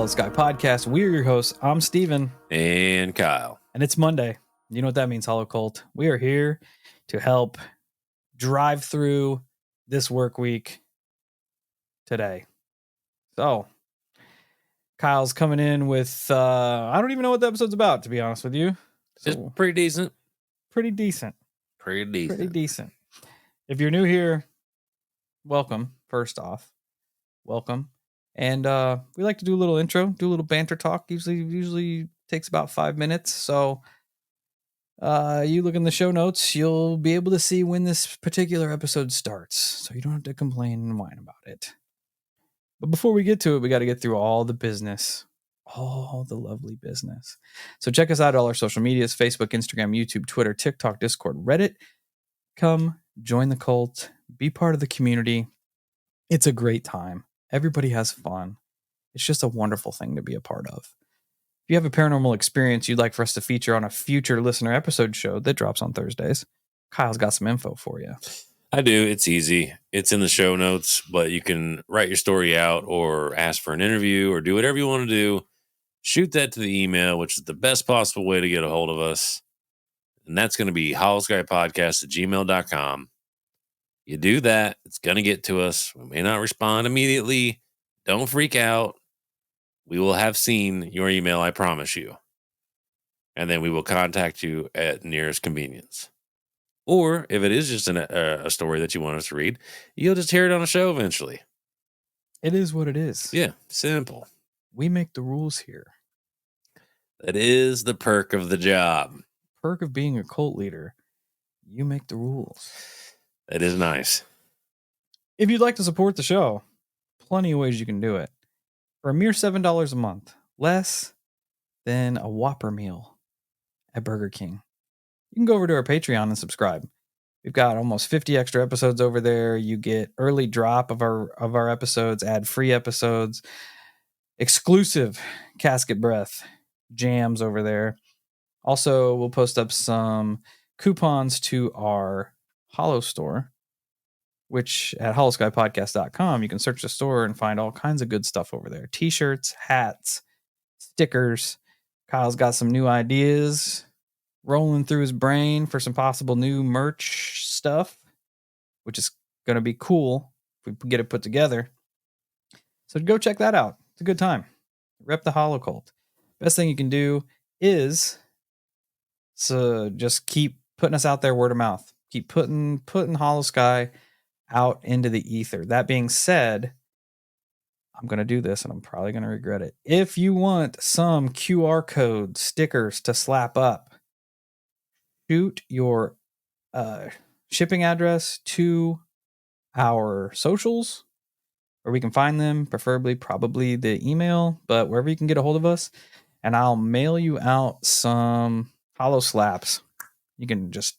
Holosky podcast. We're your hosts. I'm Steven. And Kyle. And it's Monday. You know what that means, Holocult. We are here to help drive through this work week today. So, Kyle's coming in with, I don't even know what the episode's about, to be honest with you. So, it's pretty decent. Pretty decent. If you're new here, welcome, first off. Welcome. And we like to do a little intro, do a little banter talk. Usually takes about 5 minutes. So you look in the show notes, you'll be able to see when this particular episode starts. So you don't have to complain and whine about it. But before we get to it, we got to get through all the business. All the lovely business. So check us out on all our social medias, Facebook, Instagram, YouTube, Twitter, TikTok, Discord, Reddit. Come join the cult. Be part of the community. It's a great time. Everybody has fun. It's just a wonderful thing to be a part of. If you have a paranormal experience you'd like for us to feature on a future listener episode show that drops on Thursdays, Kyle's got some info for you. I do. It's easy. It's in the show notes, but you can write your story out or ask for an interview or do whatever you want to do. Shoot that to the email, which is the best possible way to get a hold of us. And that's going to be holoskypodcast@gmail.com. You do that, it's going to get to us. We may not respond immediately. Don't freak out. We will have seen your email, I promise you. And then we will contact you at nearest convenience. Or if it is just a story that you want us to read, you'll just hear it on a show eventually. It is what it is. Yeah, simple. We make the rules here. That is the perk of the job. Perk of being a cult leader. You make the rules. That is nice. If you'd like to support the show, plenty of ways you can do it. For a mere $7 a month, less than a Whopper meal at Burger King, you can go over to our Patreon and subscribe. We've got almost 50 extra episodes over there. You get early drop of our episodes, ad-free episodes, exclusive Casket Breath jams over there. Also, we'll post up some coupons to our Holo store, which at holoskypodcast.com, you can search the store and find all kinds of good stuff over there. T-shirts, hats, stickers. Kyle's got some new ideas rolling through his brain for some possible new merch stuff, which is going to be cool if we get it put together. So go check that out. It's a good time. Rep the Holocult. Best thing you can do is just keep putting us out there word of mouth. Keep putting Holosky out into the ether. That being said, I'm going to do this and I'm probably going to regret it. If you want some QR code stickers to slap up, shoot your shipping address to our socials where we can find them, probably the email, but wherever you can get a hold of us, and I'll mail you out some Holo slaps. You can just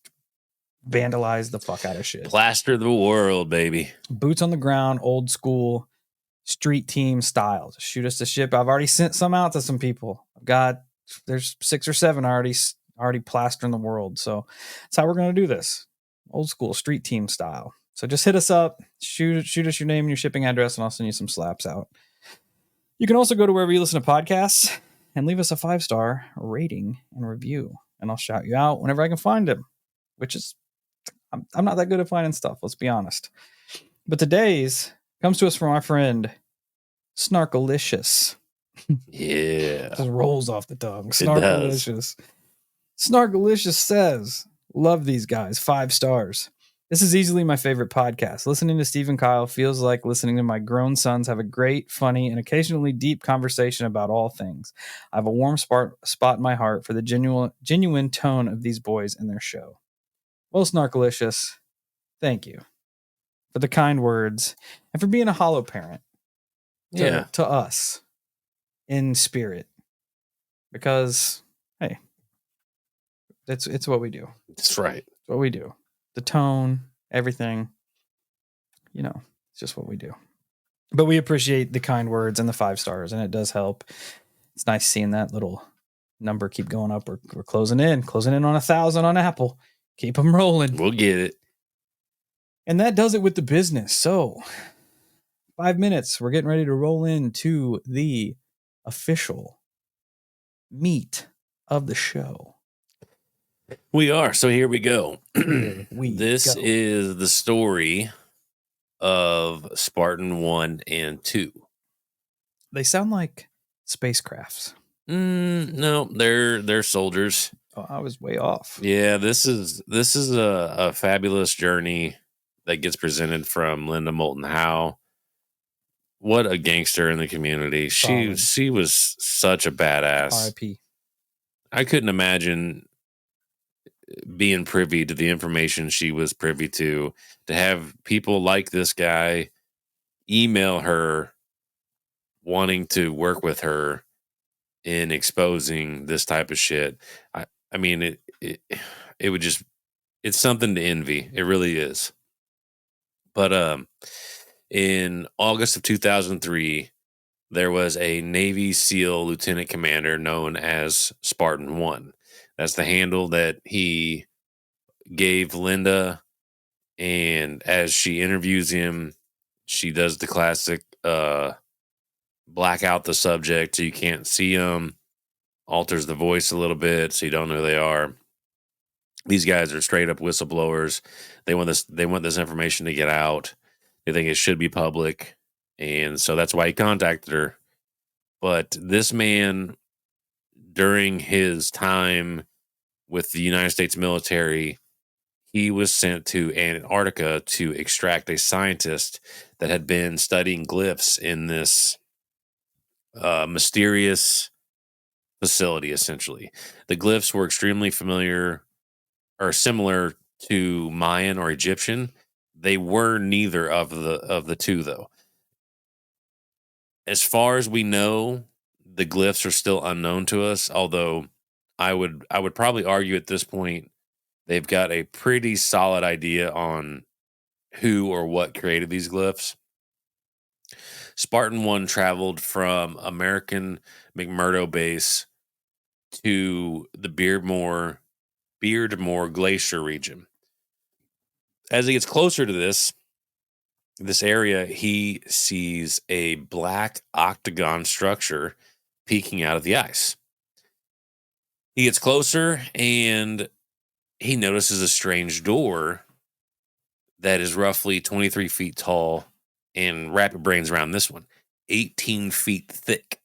vandalize the fuck out of shit. Plaster the world, baby. Boots on the ground, old school, street team style. Just shoot us to ship. I've already sent some out to some people. There's 6 or 7 already plastering the world. So that's how we're going to do this. Old school, street team style. So just hit us up, shoot us your name and your shipping address, and I'll send you some slaps out. You can also go to wherever you listen to podcasts and leave us a 5-star rating and review. And I'll shout you out whenever I can find them, which is, I'm not that good at finding stuff, let's be honest. But today's comes to us from our friend Snarkalicious. Yeah. Just rolls off the tongue. Snarkalicious. Snarkalicious says, love these guys, 5 stars. This is easily my favorite podcast. Listening to Steve and Kyle feels like listening to my grown sons have a great, funny, and occasionally deep conversation about all things. I have a warm spot in my heart for the genuine tone of these boys and their show. Well, Snarkalicious, thank you for the kind words and for being a Holo parent to us in spirit. Because, hey, it's what we do. That's right. It's what we do. The tone, everything, it's just what we do. But we appreciate the kind words and the 5 stars, and it does help. It's nice seeing that little number keep going up. We're closing in on 1,000 on Apple. Keep them rolling. We'll get it. And that does it with the business. So 5 minutes. We're getting ready to roll into the official meat of the show. We are. So here we go. Here we This go. is the story of Spartan 1 and 2. They sound like spacecrafts. No, they're soldiers. Oh, I was way off. Yeah, this is a fabulous journey that gets presented from Linda Moulton Howe. What a gangster in the community. Solid. She was such a badass. R.I.P. I couldn't imagine being privy to the information she was privy to have people like this guy email her wanting to work with her in exposing this type of shit. I mean it would just, it's something to envy. It really is. But in August of 2003, there was a Navy SEAL lieutenant commander known as Spartan 1. That's the handle that he gave Linda. And as she interviews him, she does the classic black out the subject so you can't see them, alters the voice a little bit so you don't know who they are. These guys are straight up whistleblowers. They want this information to get out. They think it should be public. And so that's why he contacted her. But this man, during his time with the United States military, he was sent to Antarctica to extract a scientist that had been studying glyphs in this mysterious facility, essentially. The glyphs were extremely familiar or similar to Mayan or Egyptian. They were neither of the two, though. As far as we know, the glyphs are still unknown to us, although I would probably argue at this point they've got a pretty solid idea on who or what created these glyphs. Spartan 1 traveled from American McMurdo Base to the Beardmore Glacier region. As he gets closer to this area, he sees a black octagon structure peeking out of the ice. He gets closer and he notices a strange door that is roughly 23 feet tall, and wrap your brains around this one, 18 feet thick.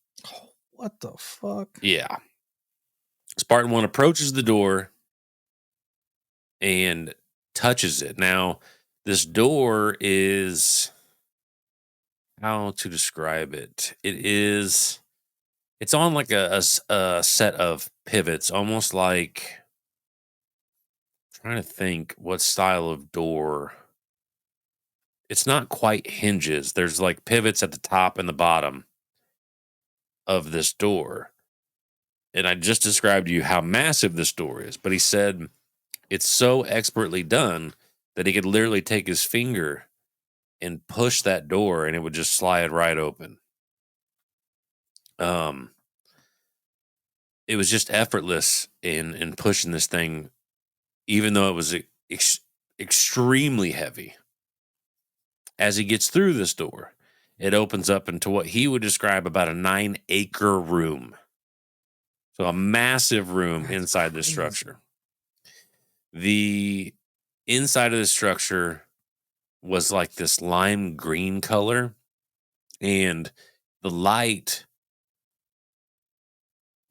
What the fuck? Yeah. Spartan 1 approaches the door and touches it. Now, this door is, how to describe it? It's on like a set of pivots, almost like, I'm trying to think what style of door. It's not quite hinges. There's like pivots at the top and the bottom of this door. And I just described to you how massive this door is, but he said it's so expertly done that he could literally take his finger and push that door and it would just slide right open. It was just effortless in pushing this thing, even though it was extremely heavy. As he gets through this door, it opens up into what he would describe about a 9-acre room. So a massive room inside this structure. The inside of the structure was like this lime green color, and the light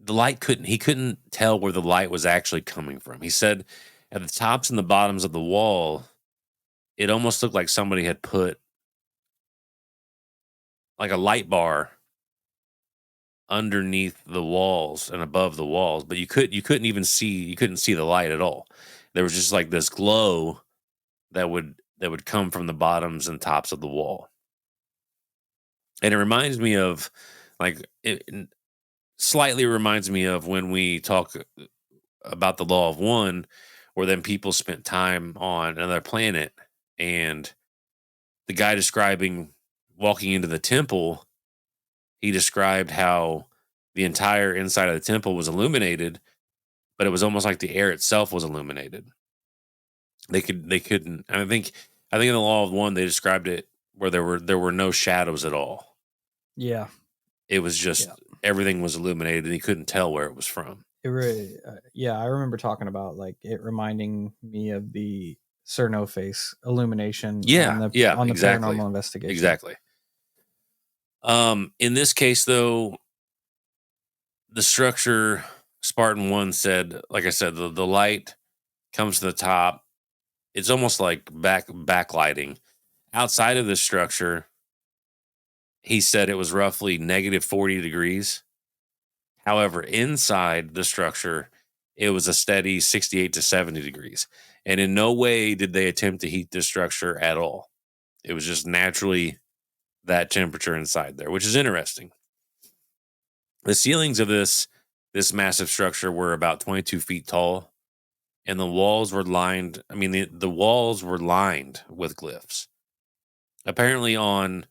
he couldn't tell where the light was actually coming from. He said at the tops and the bottoms of the wall, it almost looked like somebody had put like a light bar underneath the walls and above the walls, but you couldn't see the light at all. There was just like this glow that would come from the bottoms and tops of the wall. And it reminds me of it slightly reminds me of when we talk about the law of one, where then people spent time on another planet, and the guy describing walking into the temple, he described how the entire inside of the temple was illuminated, but it was almost like the air itself was illuminated. They couldn't. I think in the law of one they described it where there were no shadows at all. Yeah. It was just everything was illuminated and he couldn't tell where it was from. Yeah, I remember talking about like it reminding me of the Cerno face illumination Yeah, yeah, on the exactly. paranormal investigation. Exactly. In this case, though, the structure Spartan 1 said, like I said, the light comes to the top. It's almost like backlighting. Outside of the structure, he said it was roughly negative 40 degrees. However, inside the structure, it was a steady 68 to 70 degrees. And in no way did they attempt to heat this structure at all. It was just naturally that temperature inside there, which is interesting. The ceilings of this massive structure were about 22 feet tall, and the walls were lined. I mean, the walls were lined with glyphs. Apparently, on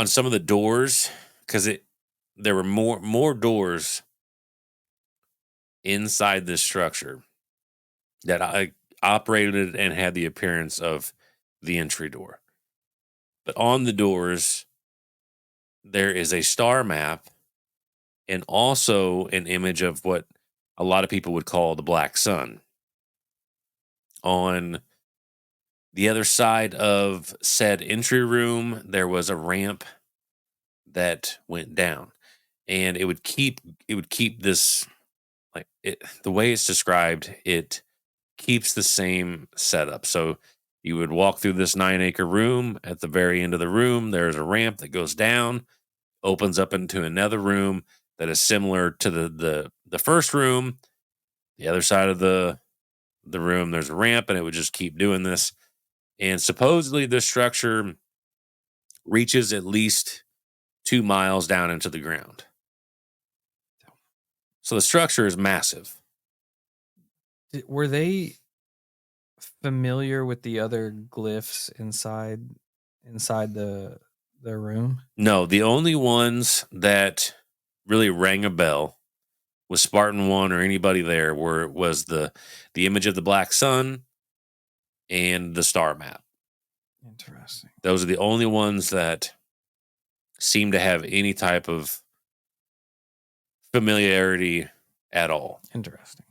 some of the doors, because there were more doors inside this structure that I operated and had the appearance of the entry door. But on the doors, there is a star map and also an image of what a lot of people would call the black sun. On the other side of said entry room, there was a ramp that went down, and it would keep this, like, the way it's described, it keeps the same setup. So you would walk through this 9-acre room. At the very end of the room, there's a ramp that goes down, opens up into another room that is similar to the first room. The other side of the room, there's a ramp, and it would just keep doing this. And supposedly, this structure reaches at least 2 miles down into the ground. So the structure is massive. Were they familiar with the other glyphs inside the room? No, the only ones that really rang a bell with Spartan 1 or anybody there was the image of the black sun and the star map. Interesting. Those are the only ones that seem to have any type of familiarity at all. Interesting.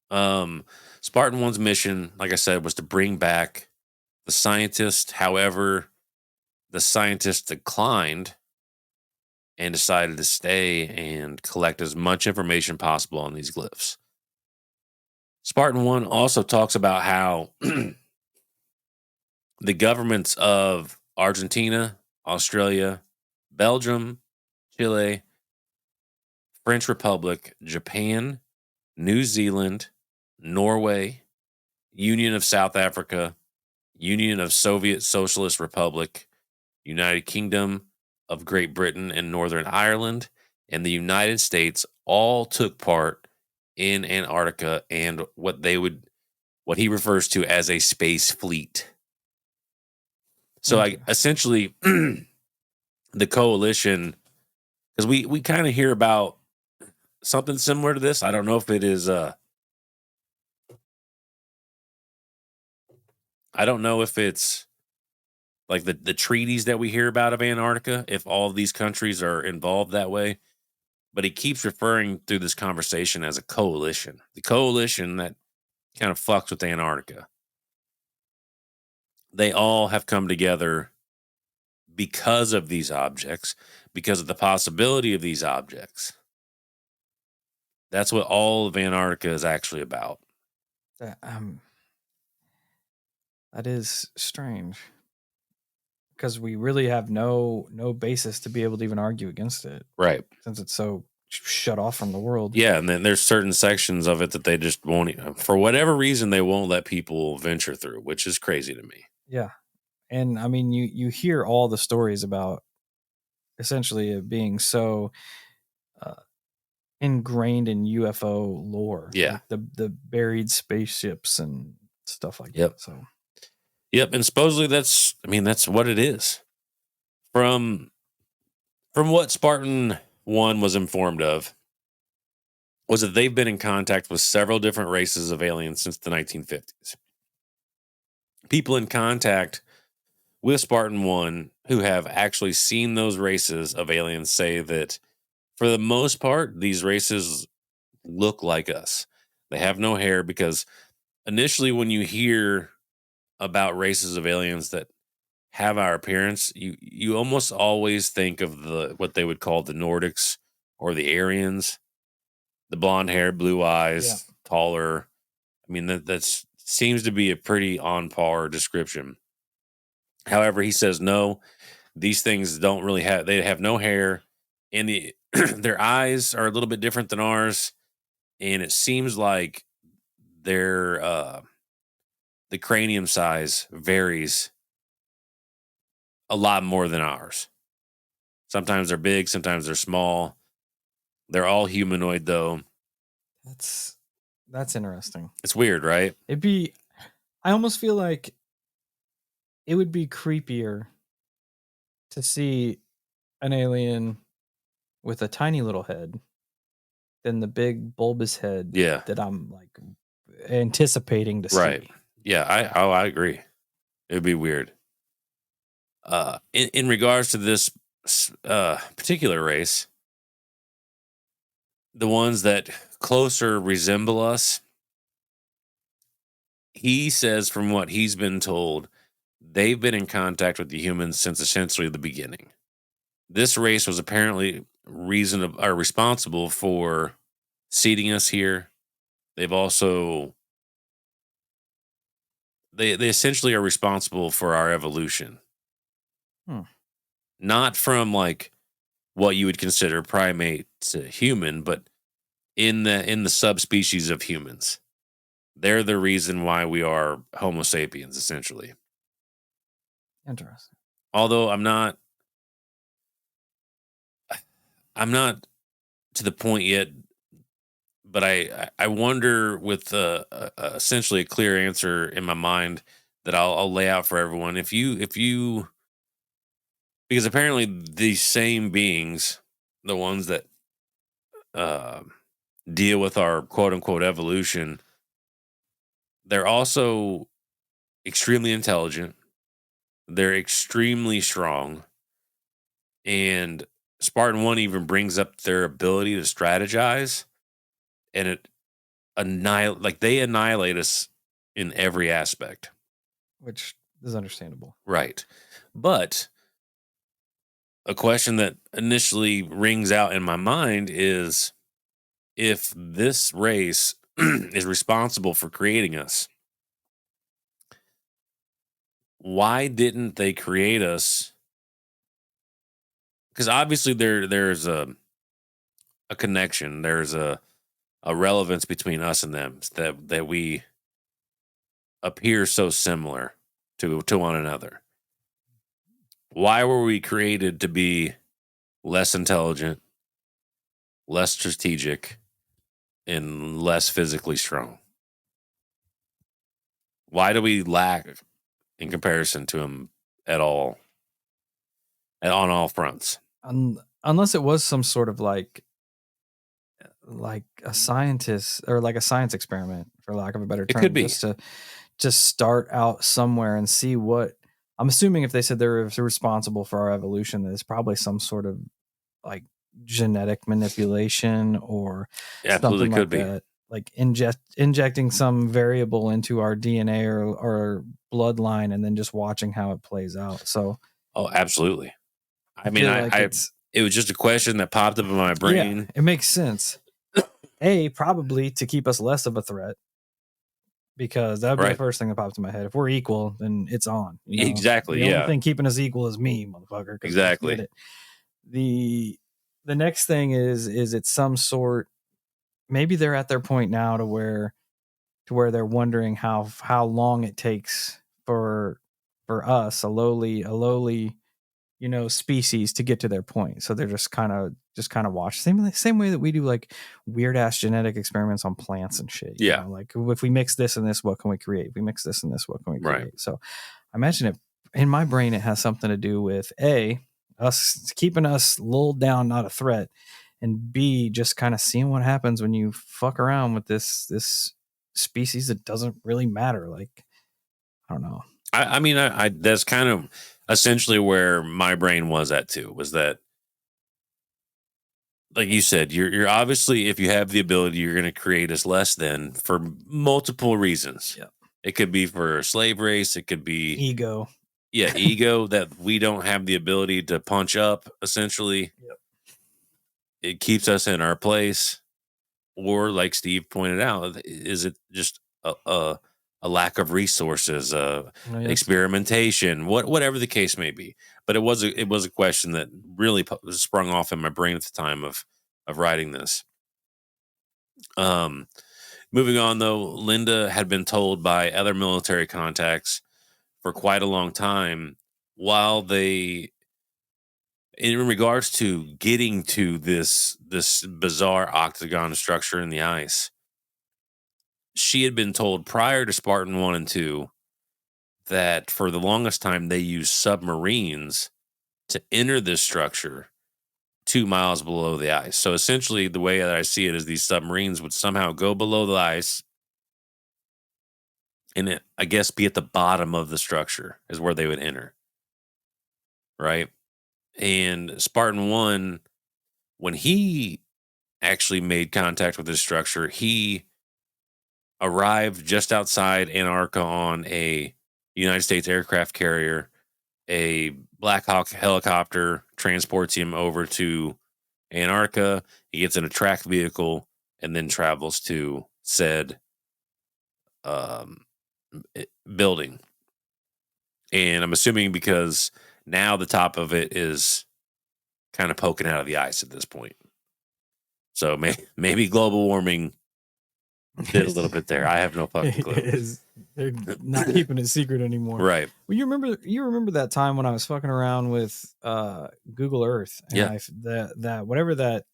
Spartan 1's mission, like I said, was to bring back the scientist. However, the scientist declined and decided to stay and collect as much information possible on these glyphs. Spartan 1 also talks about how the governments of Argentina, Australia, Belgium, Chile, French Republic, Japan, New Zealand, Norway, Union of South Africa, Union of Soviet Socialist Republic, United Kingdom of Great Britain and Northern Ireland, and the United States all took part in Antarctica and what he refers to as a space fleet. So essentially the coalition, because we kind of hear about something similar to this. I don't know if it is I don't know if it's like the treaties that we hear about of Antarctica, if all of these countries are involved that way. But he keeps referring through this conversation as a coalition. The coalition that kind of fucks with Antarctica. They all have come together because of these objects, because of the possibility of these objects. That's what all of Antarctica is actually about. That is strange, because we really have no basis to be able to even argue against it, Right. since it's so shut off from the world. Yeah, and then there's certain sections of it that they just won't, for whatever reason, they won't let people venture through, which is crazy to me. Yeah. And I mean, you hear all the stories about essentially it being so ingrained in UFO lore. Yeah. Like the buried spaceships and stuff like Yep. that. So Yep, and supposedly that's what it is. From what Spartan 1 was informed of, was that they've been in contact with several different races of aliens since the 1950s. People in contact with Spartan 1 who have actually seen those races of aliens say that for the most part, these races look like us. They have no hair because initially when you hear about races of aliens that have our appearance, you almost always think of the what they would call the Nordics or the Aryans, the blonde hair, blue eyes, taller. I mean that's seems to be a pretty on par description. However, he says no, these things don't really have they have no hair and their eyes are a little bit different than ours and it seems like their the cranium size varies a lot more than ours. Sometimes they're big, sometimes they're small. They're all humanoid though. That's interesting. It's weird, right? I almost feel like it would be creepier to see an alien with a tiny little head than the big bulbous head Yeah. that I'm like anticipating to Right. see. Yeah, I agree. It would be weird. In regards to this particular race, the ones that closer resemble us, he says from what he's been told, they've been in contact with the humans since essentially the beginning. This race was apparently responsible for seeding us here. They've also they essentially are responsible for our evolution. Not from like what you would consider primate to human, but in the subspecies of humans. They're the reason why we are Homo sapiens, essentially. Interesting. Although I'm not to the point yet, but I wonder with essentially a clear answer in my mind that I'll lay out for everyone. If you because apparently these same beings, the ones that uh, deal with our quote unquote evolution, they're also extremely intelligent. They're extremely strong. And Spartan 1 even brings up their ability to strategize and they annihilate us in every aspect. Which is understandable. Right. But a question that initially rings out in my mind is if this race is responsible for creating us, why didn't they create us? Because obviously there's a connection, there's a relevance between us and them that we appear so similar to one another. Why were we created to be less intelligent, less strategic, and less physically strong? Why do we lack in comparison to them at all, on all fronts? Unless it was some sort of like a scientist or like a science experiment, for lack of a better term, It could be. just to just start out somewhere and see what. I'm assuming if they said they're responsible for our evolution, that it's probably some sort of like genetic manipulation or Absolutely something could like be. that, like injecting some variable into our DNA or bloodline and then just watching how it plays out. So Oh, absolutely. I mean, feel like it was just a question that popped up in my brain. yeah, it makes sense. Probably to keep us less of a threat, because that would be the first thing that pops in my head. If we're equal, then it's on. You know? Exactly. The Yeah. only thing keeping us equal is me, motherfucker. Exactly. Get it. The next thing is it's some sort. Maybe they're at their point now to where they're wondering how long it takes for us, a lowly species, to get to their point. So they're just kind of watch same way that we do like weird ass genetic experiments on plants and shit. Yeah. Like if we mix this and this, what can we create? If we mix this and this, what can we create? Right. So I imagine it in my brain. It has something to do with us keeping us lulled down, not a threat, and B, just kind of seeing what happens when you fuck around with this species that doesn't really matter. Like, I don't know. I mean, I that's kind of essentially where my brain was at too, was that, like you said, you're obviously, if you have the ability, you're going to create as less than for multiple reasons. Yep. It could be for a slave race. It could be Ego. ego that we don't have the ability to punch up. Essentially, Yep. it keeps us in our place. Or, like Steve pointed out, is it just a lack of resources, experimentation, whatever the case may be? But it was a question that really sprung off in my brain at the time of writing this. Moving on, though, Linda had been told by other military contacts for quite a long time, while they, in regards to getting to this bizarre octagon structure in the ice, she had been told prior to Spartan 1 and 2 that for the longest time they used submarines to enter this structure 2 miles below the ice. So essentially, the way that I see it is these submarines would somehow go below the ice and it, I guess, be at the bottom of the structure is where they would enter. Right. And Spartan 1, when he actually made contact with this structure, he arrived just outside Antarctica on a United States aircraft carrier. A Black Hawk helicopter transports him over to Antarctica. He gets in a track vehicle and then travels to said building. And I'm assuming because now the top of it is kind of poking out of the ice at this point. So maybe global warming did a little bit there. I have no fucking clue. They're not keeping it secret anymore. Right. Well, you remember that time when I was fucking around with Google Earth and that whatever that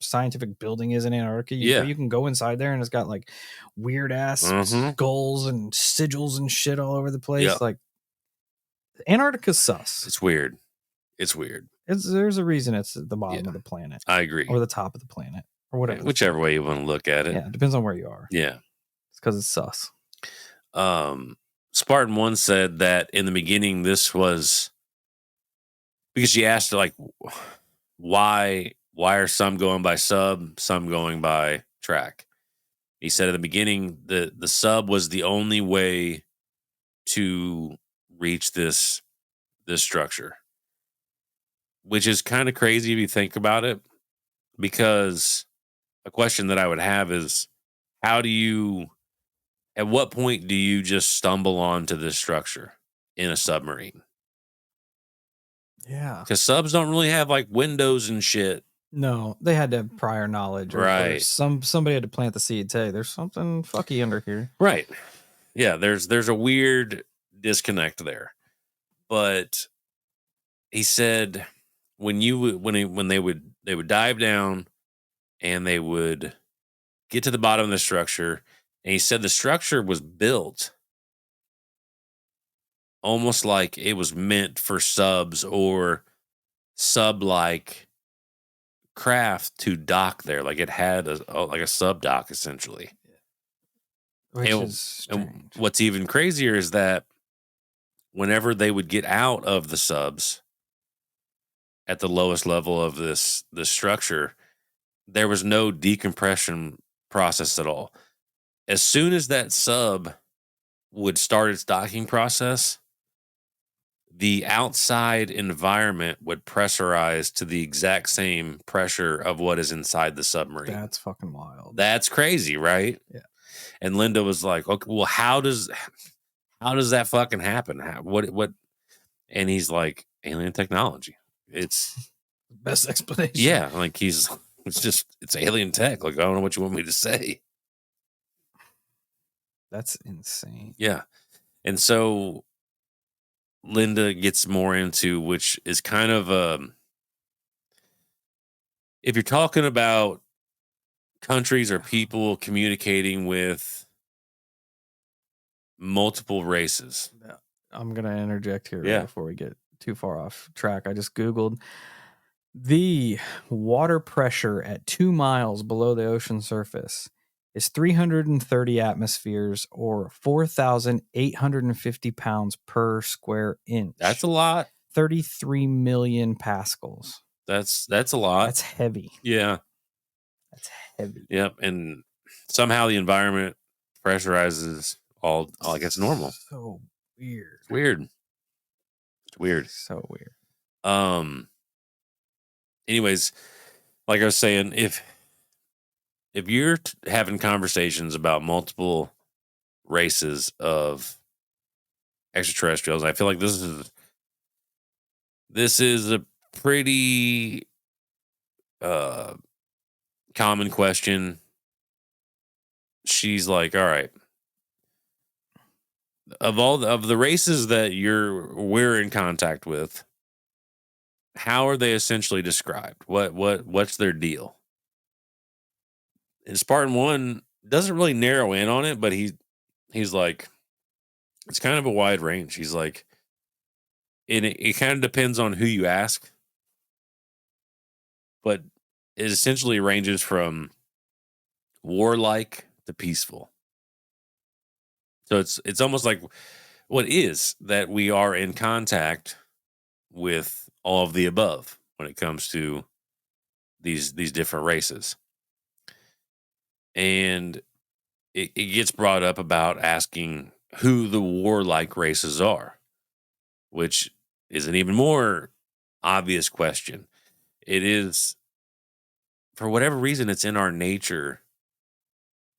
scientific building is in Antarctica, you can go inside there and it's got like weird ass skulls and sigils and shit all over the place. Yep. Like Antarctica's sus. It's weird. There's a reason it's at the bottom of the planet. I agree. Or the top of the planet. Or whatever. Yeah, whichever way you want to look at it. Yeah, it depends on where you are. Yeah. It's because it's sus. Spartan 1 said that in the beginning, this was because she asked, like, why are some going by sub, some going by track? He said at the beginning the sub was the only way to reach this structure, which is kind of crazy if you think about it, because a question that I would have is, at what point do you just stumble onto this structure in a submarine? Yeah. Because subs don't really have like windows and shit. No, they had to have prior knowledge. Right. Somebody had to plant the seeds. Hey, there's something fucky under here. Right. Yeah, there's a weird disconnect there. But he said when they would dive down and they would get to the bottom of the structure, and he said the structure was built almost like it was meant for subs or sub-like craft to dock there. Like it had a sub dock essentially. Which is strange. And what's even crazier is that whenever they would get out of the subs at the lowest level of this structure, there was no decompression process at all. As soon as that sub would start its docking process, the outside environment would pressurize to the exact same pressure of what is inside the submarine. That's fucking wild. That's crazy, right? Yeah. And Linda was like, "Okay, well, how does that fucking happen? What?" And he's like, "Alien technology. It's best explanation." Yeah, like it's alien tech. Like I don't know what you want me to say. That's insane. Yeah, and so Linda gets more into, which is kind of if you're talking about countries or people communicating with multiple races. I'm going to interject here before we get too far off track. I just Googled the water pressure at 2 miles below the ocean surface is 330 atmospheres or 4,850 pounds per square inch. That's a lot. 33 million pascals. That's a lot. That's heavy. Yeah. That's heavy. Yep. And somehow the environment pressurizes all like it's normal. So weird. It's weird. It's weird. So weird. Anyways, like I was saying, if you're having conversations about multiple races of extraterrestrials, I feel like this is a pretty common question. She's like, all right, of the races that we're in contact with, how are they essentially described? What's their deal? And Spartan 1 doesn't really narrow in on it, but he's like, it's kind of a wide range. He's like, and it kind of depends on who you ask, but it essentially ranges from warlike to peaceful. So it's almost like what is that we are in contact with all of the above when it comes to these different races. And it gets brought up about asking who the warlike races are, which is an even more obvious question. It is, for whatever reason, it's in our nature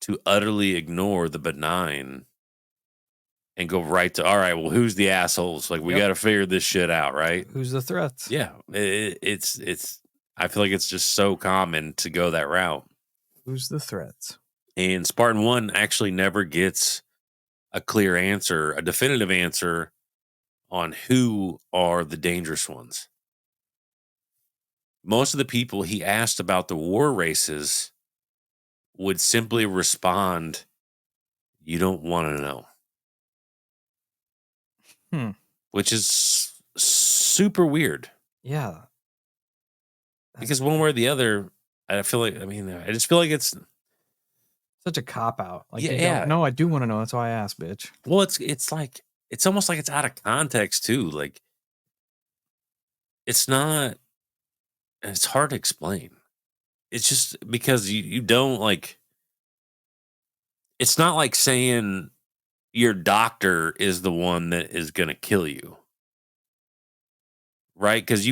to utterly ignore the benign and go right to, all right, well, who's the assholes? Like, we got to figure this shit out, right? Who's the threats? Yeah. It's, I feel like it's just so common to go that route. Who's the threats? And Spartan 1 actually never gets a clear answer, a definitive answer on who are the dangerous ones. Most of the people he asked about the war races would simply respond, you don't want to know. Which is super weird. Yeah. Because one way or the other, I feel like, I just feel like it's such a cop out. Like, yeah. No, I do want to know. That's why I asked, bitch. Well, it's like, it's almost like it's out of context too. Like, it's not, it's hard to explain. It's just because you don't like, it's not like saying your doctor is the one that is going to kill you. Right? Because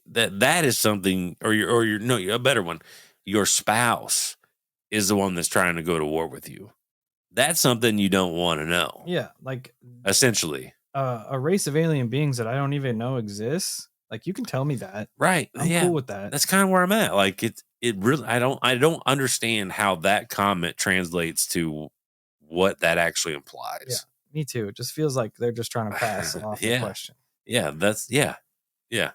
that is something, or your no, a better one. Your spouse is the one that's trying to go to war with you. That's something you don't want to know. Yeah, like essentially, a race of alien beings that I don't even know exists. Like, you can tell me that, right? I'm cool with that. That's kind of where I'm at. Like, it really, I don't understand how that comment translates to what that actually implies. Yeah, me too. It just feels like they're just trying to pass off the question. Yeah, that's yeah. I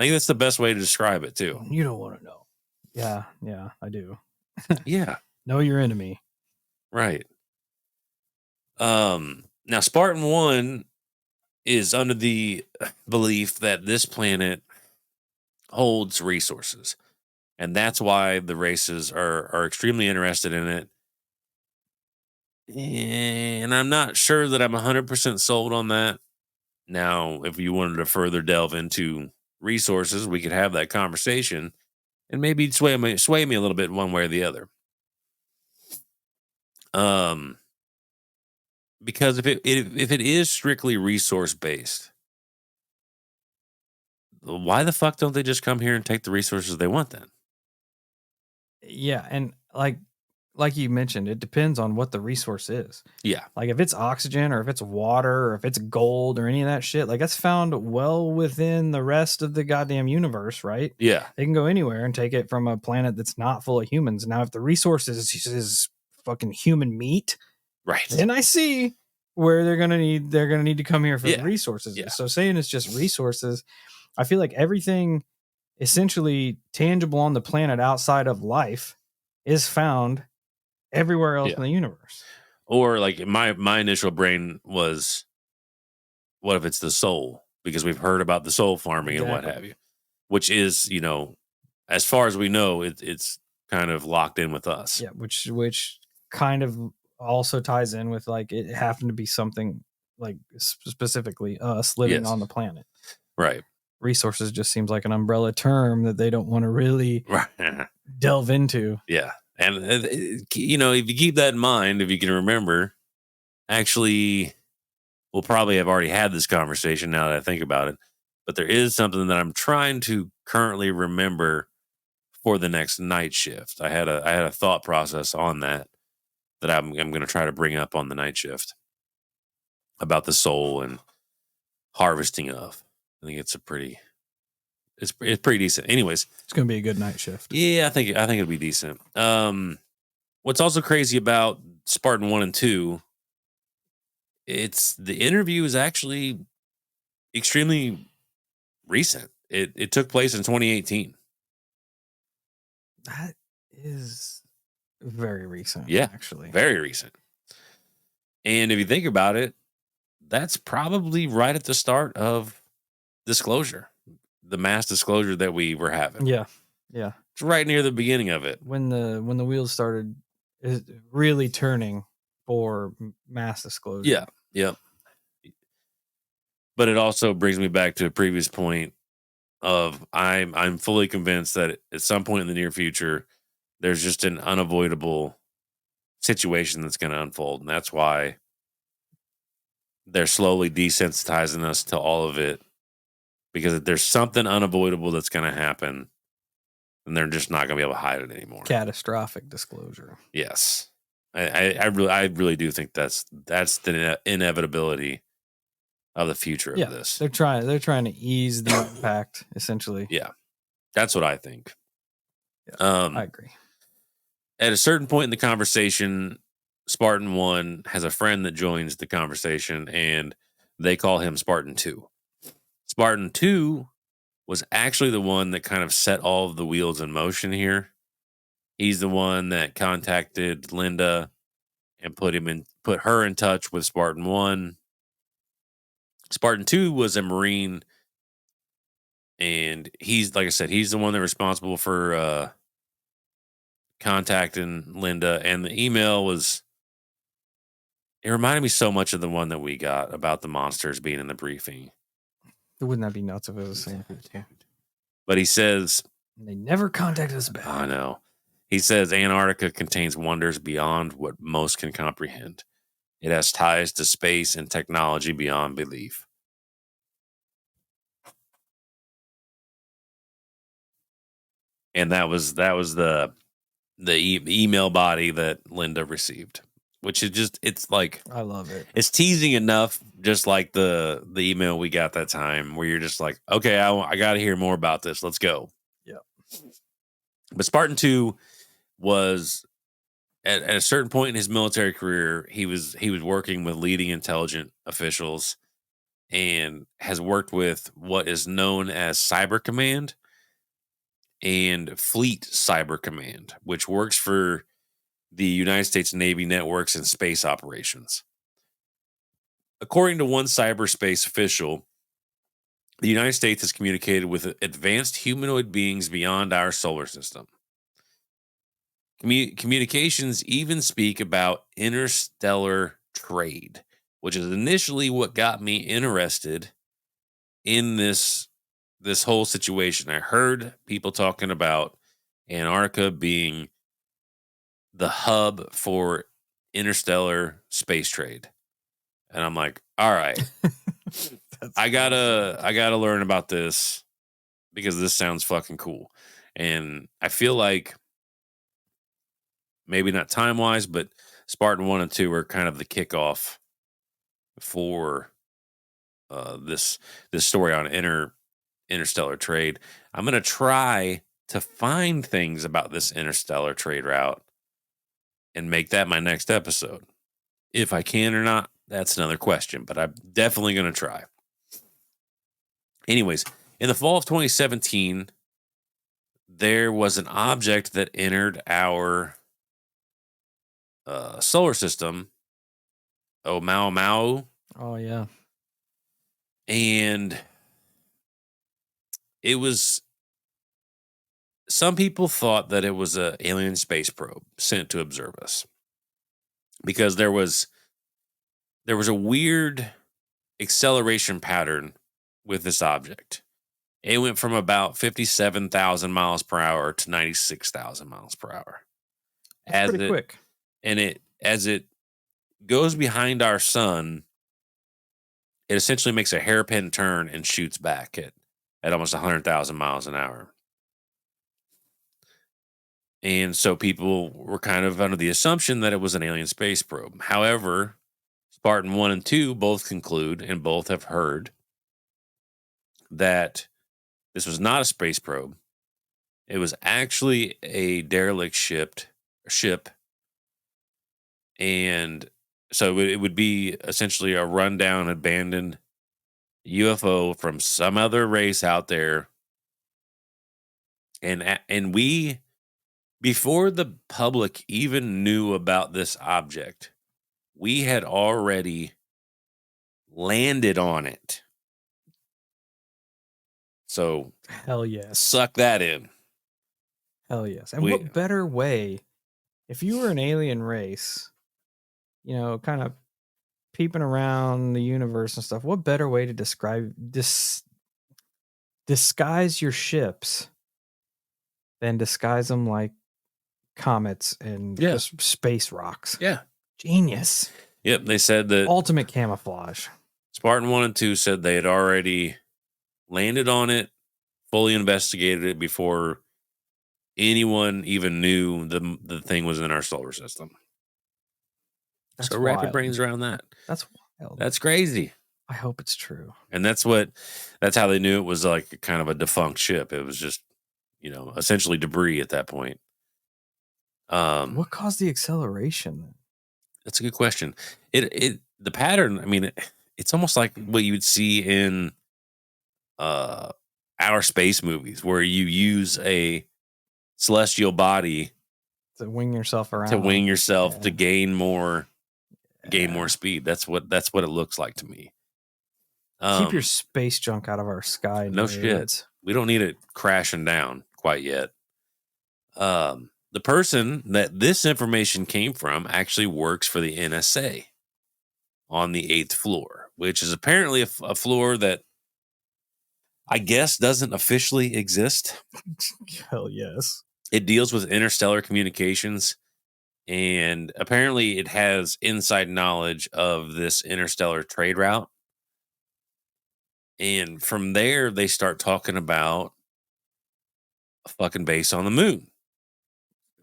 think that's the best way to describe it too. You don't want to know. Yeah, I do. Yeah. Know your enemy. Right. Now Spartan 1 is under the belief that this planet holds resources. And that's why the races are extremely interested in it. And I'm not sure that I'm 100% sold on that. Now, if you wanted to further delve into resources, we could have that conversation and maybe sway me a little bit one way or the other. Because if it is strictly resource based, why the fuck don't they just come here and take the resources they want then? Yeah, and like you mentioned, it depends on what the resource is. Yeah. Like, if it's oxygen or if it's water or if it's gold or any of that shit, like, that's found well within the rest of the goddamn universe, right? Yeah. They can go anywhere and take it from a planet that's not full of humans. Now, if the resource is fucking human meat, right, then I see where they're gonna need to come here for the resources. Yeah. So saying it's just resources, I feel like everything essentially tangible on the planet outside of life is found everywhere else in the universe. Or like my initial brain was, what if it's the soul? Because we've heard about the soul farming and what have you, which is, as far as we know, it's kind of locked in with us. Yeah, which kind of also ties in with like it happened to be something like specifically us living Yes. on the planet. Right. Resources just seems like an umbrella term that they don't want to really Right. delve into. Yeah. And, if you keep that in mind, if you can remember, actually, we'll probably have already had this conversation now that I think about it. But there is something that I'm trying to currently remember for the next night shift. I had a thought process on that I'm going to try to bring up on the night shift about the soul and harvesting of. I think it's it's pretty decent. Anyways, It's going to be a good night shift. yeah, I think it'll be decent. What's also crazy about Spartan 1 and 2, it's the interview is actually extremely recent. It took place in 2018. That is very recent. Yeah, actually. very recent. And if you think about it, that's probably right at the start of disclosure, the mass disclosure that we were having. Yeah. Yeah. It's right near the beginning of it. When the wheels started really turning for mass disclosure. Yeah. Yep. But it also brings me back to a previous point of I'm fully convinced that at some point in the near future, there's just an unavoidable situation that's going to unfold, and that's why they're slowly desensitizing us to all of it, because if there's something unavoidable that's going to happen, then they're just not going to be able to hide it anymore. Catastrophic disclosure. Yes, I really do think that's the inevitability of the future of this. They're trying to ease the impact, essentially. Yeah, that's what I think. Yeah, I agree. At a certain point in the conversation, Spartan 1 has a friend that joins the conversation, and they call him Spartan 2. Spartan 2 was actually the one that kind of set all of the wheels in motion here. He's the one that contacted Linda and put her in touch with Spartan 1. Spartan 2 was a Marine, and he's, like I said, he's the one that's responsible for contacting Linda, and the email it reminded me so much of the one that we got about the monsters being in the briefing. Wouldn't that be nuts if it was the same people? But he says, they never contacted us back. I know. He says Antarctica contains wonders beyond what most can comprehend. It has ties to space and technology beyond belief. And that was the email body that Linda received, which is it's like, I love it. It's teasing enough, just like the email we got that time, where you're just like, okay, I got to hear more about this. Let's go. Yeah. But Spartan 2 was at a certain point in his military career, he was working with leading intelligent officials and has worked with what is known as Cyber Command and Fleet Cyber Command, which works for the United States Navy networks and space operations. According to one cyberspace official, the United States has communicated with advanced humanoid beings beyond our solar system. Communications even speak about interstellar trade, which is initially what got me interested in this whole situation. I heard people talking about Antarctica being the hub for interstellar space trade. And I'm like, all right, I gotta learn about this because this sounds fucking cool. And I feel like maybe not time wise, but Spartan 1 and 2 are kind of the kickoff for this story on interstellar trade. I'm gonna try to find things about this interstellar trade route and make that my next episode. If I can or not, that's another question, but I'm definitely gonna try. Anyways, in the fall of 2017, there was an object that entered our solar system, Oumuamua, Oh yeah. and it was. Some people thought that it was an alien space probe sent to observe us. because there was a weird acceleration pattern with this object. It went from about 57,000 miles per hour to 96,000 miles per hour. That's pretty quick. As it goes behind our sun, it essentially makes a hairpin turn and shoots back at almost 100,000 miles an hour. And so people were kind of under the assumption that it was an alien space probe. However, Spartan 1 and 2 both conclude and both have heard that this was not a space probe. It was actually a derelict ship. And so it would be essentially a rundown, abandoned UFO from some other race out there. And we, before the public even knew about this object, we had already landed on it. So hell yes. Suck that in. Hell yes. And what better way, if you were an alien race, you know, kind of peeping around the universe and stuff, what better way to disguise your ships than disguise them like comets and just space rocks? Yeah. Genius. Yep. They said that ultimate camouflage. Spartan 1 and 2 said they had already landed on it, fully investigated it before anyone even knew the thing was in our solar system. That's so wild. wrap your brains around that. That's wild. That's crazy. I hope it's true. And that's how they knew it was like kind of a defunct ship. It was just, you know, essentially debris at that point. What caused the acceleration? That's a good question. The pattern, I mean, it's almost like what you would see in outer space movies where you use a celestial body to wing yourself around, to gain more speed. That's what it looks like to me. Keep your space junk out of our sky. No shit. We don't need it crashing down quite yet. The person that this information came from actually works for the NSA on the 8th floor, which is apparently a floor that I guess doesn't officially exist. Hell yes. It deals with interstellar communications, and apparently it has inside knowledge of this interstellar trade route. And from there, they start talking about a fucking base on the moon.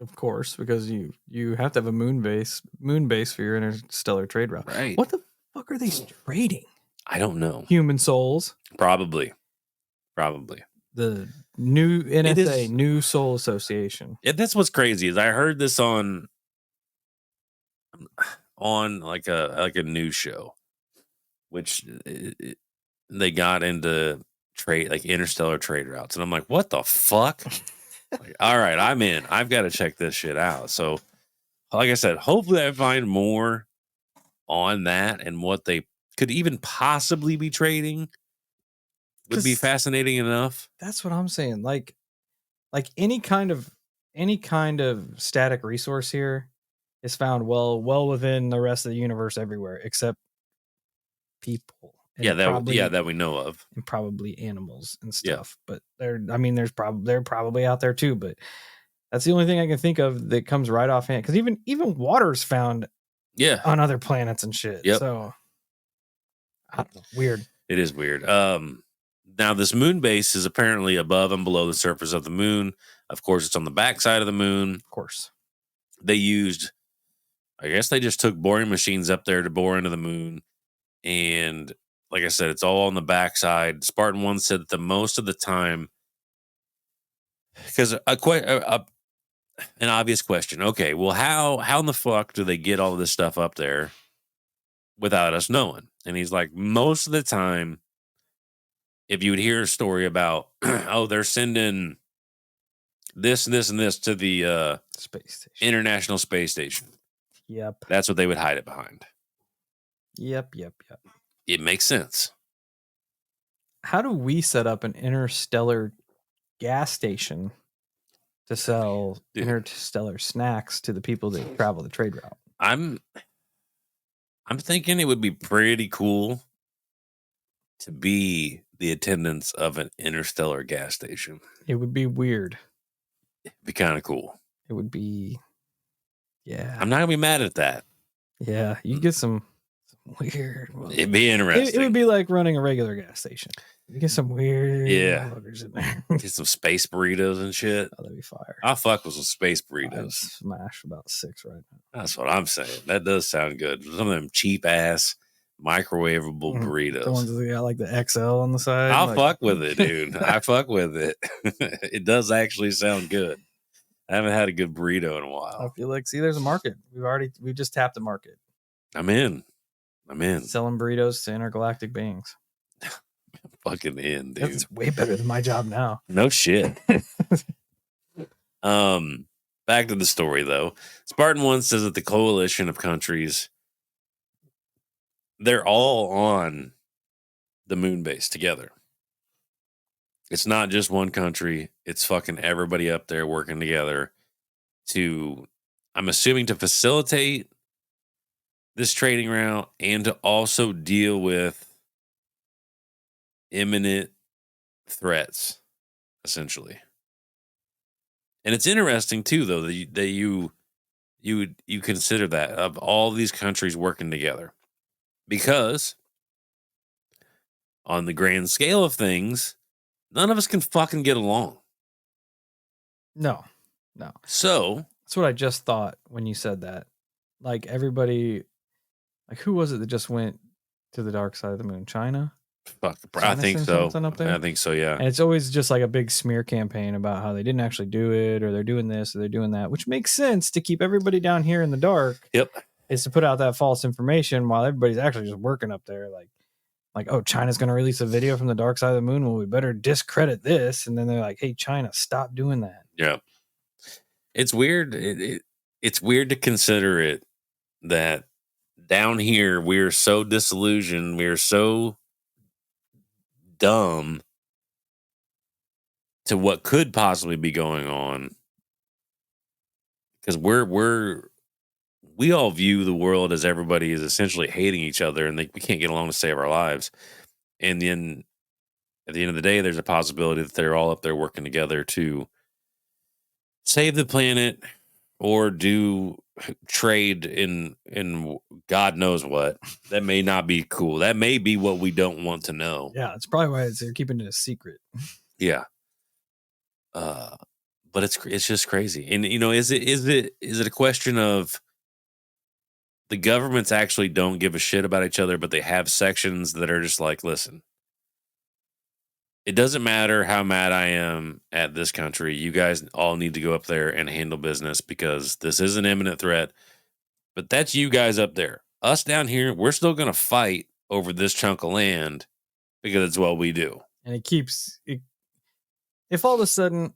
Of course, because you have to have a moon base for your interstellar trade route. Right. What the fuck are they trading? I don't know. Human souls? Probably. The new NSA, New Soul Association. Yeah, that's what's crazy is I heard this on like a news show, which they got into trade, like interstellar trade routes, and I'm like, what the fuck? Like, all right, I'm in. I've got to check this shit out. So, like I said, hopefully I find more on that and what they could even possibly be trading. Would be fascinating enough. That's what I'm saying. Like any kind of static resource here is found well within the rest of the universe everywhere except people. That we know of, and probably animals and stuff. But they're probably out there too. But that's the only thing I can think of that comes right offhand. Because even water's found, on other planets and shit. Yep. So I don't know, weird. It is weird. Now this moon base is apparently above and below the surface of the moon. Of course, it's on the backside of the moon. Of course, they just took boring machines up there to bore into the moon, and like I said, it's all on the backside. Spartan 1 said that the most of the time, because an obvious question. Okay, well, how in the fuck do they get all of this stuff up there without us knowing? And he's like, most of the time, if you would hear a story about, oh, they're sending this and this and this to the space station, International Space Station. Yep, that's what they would hide it behind. Yep. It makes sense. How do we set up an interstellar gas station to sell interstellar snacks to the people that travel the trade route? I'm thinking it would be pretty cool to be the attendants of an interstellar gas station. It would be weird. It'd be kind of cool. It would be, yeah. I'm not gonna be mad at that. Yeah, you get some weird. It'd be interesting. It would be like running a regular gas station. You get some weird motherfuckers in there. Get some space burritos and shit. Oh, that'd be fire. I'll fuck with some space I'd burritos. smash about 6 right now. That's what I'm saying. That does sound good. Some of them cheap ass microwavable burritos. The ones that got like the XL on the side. I'll fuck with it, dude. I fuck with it. It does actually sound good. I haven't had a good burrito in a while. I feel like, see, there's a market. We just tapped the market. I'm in. Selling burritos to intergalactic beings. Fucking in, dude. That's way better than my job now. No shit. Back to the story though. Spartan 1 says that the coalition of countries, they're all on the moon base together. It's not just one country. It's fucking everybody up there working together to, I'm assuming, to facilitate this trading route and to also deal with imminent threats, essentially. And it's interesting too, though, that you consider that of all these countries working together, because on the grand scale of things, none of us can fucking get along. No. So that's what I just thought when you said that. Like everybody, like who was it that just went to the dark side of the moon? China? I think so. Up there? I think so, yeah. And it's always just like a big smear campaign about how they didn't actually do it, or they're doing this, or they're doing that, which makes sense to keep everybody down here in the dark. Yep. Is to put out that false information while everybody's actually just working up there. Like, oh, China's going to release a video from the dark side of the moon. Well, we better discredit this. And then they're like, hey, China, stop doing that. Yeah. It's weird. It's weird to consider it that down here we're so disillusioned. We're so dumb to what could possibly be going on, because we all view the world as everybody is essentially hating each other, and we can't get along to save our lives. And then at the end of the day, there's a possibility that they're all up there working together to save the planet or do trade in God knows what. That may not be cool. That may be what we don't want to know. Yeah, it's probably why they're keeping it a secret. Yeah. But it's just crazy. And is it a question of the governments actually don't give a shit about each other, but they have sections that are just like, listen, it doesn't matter how mad I am at this country. You guys all need to go up there and handle business because this is an imminent threat. But that's you guys up there. Us down here, we're still going to fight over this chunk of land because it's what we do. And if all of a sudden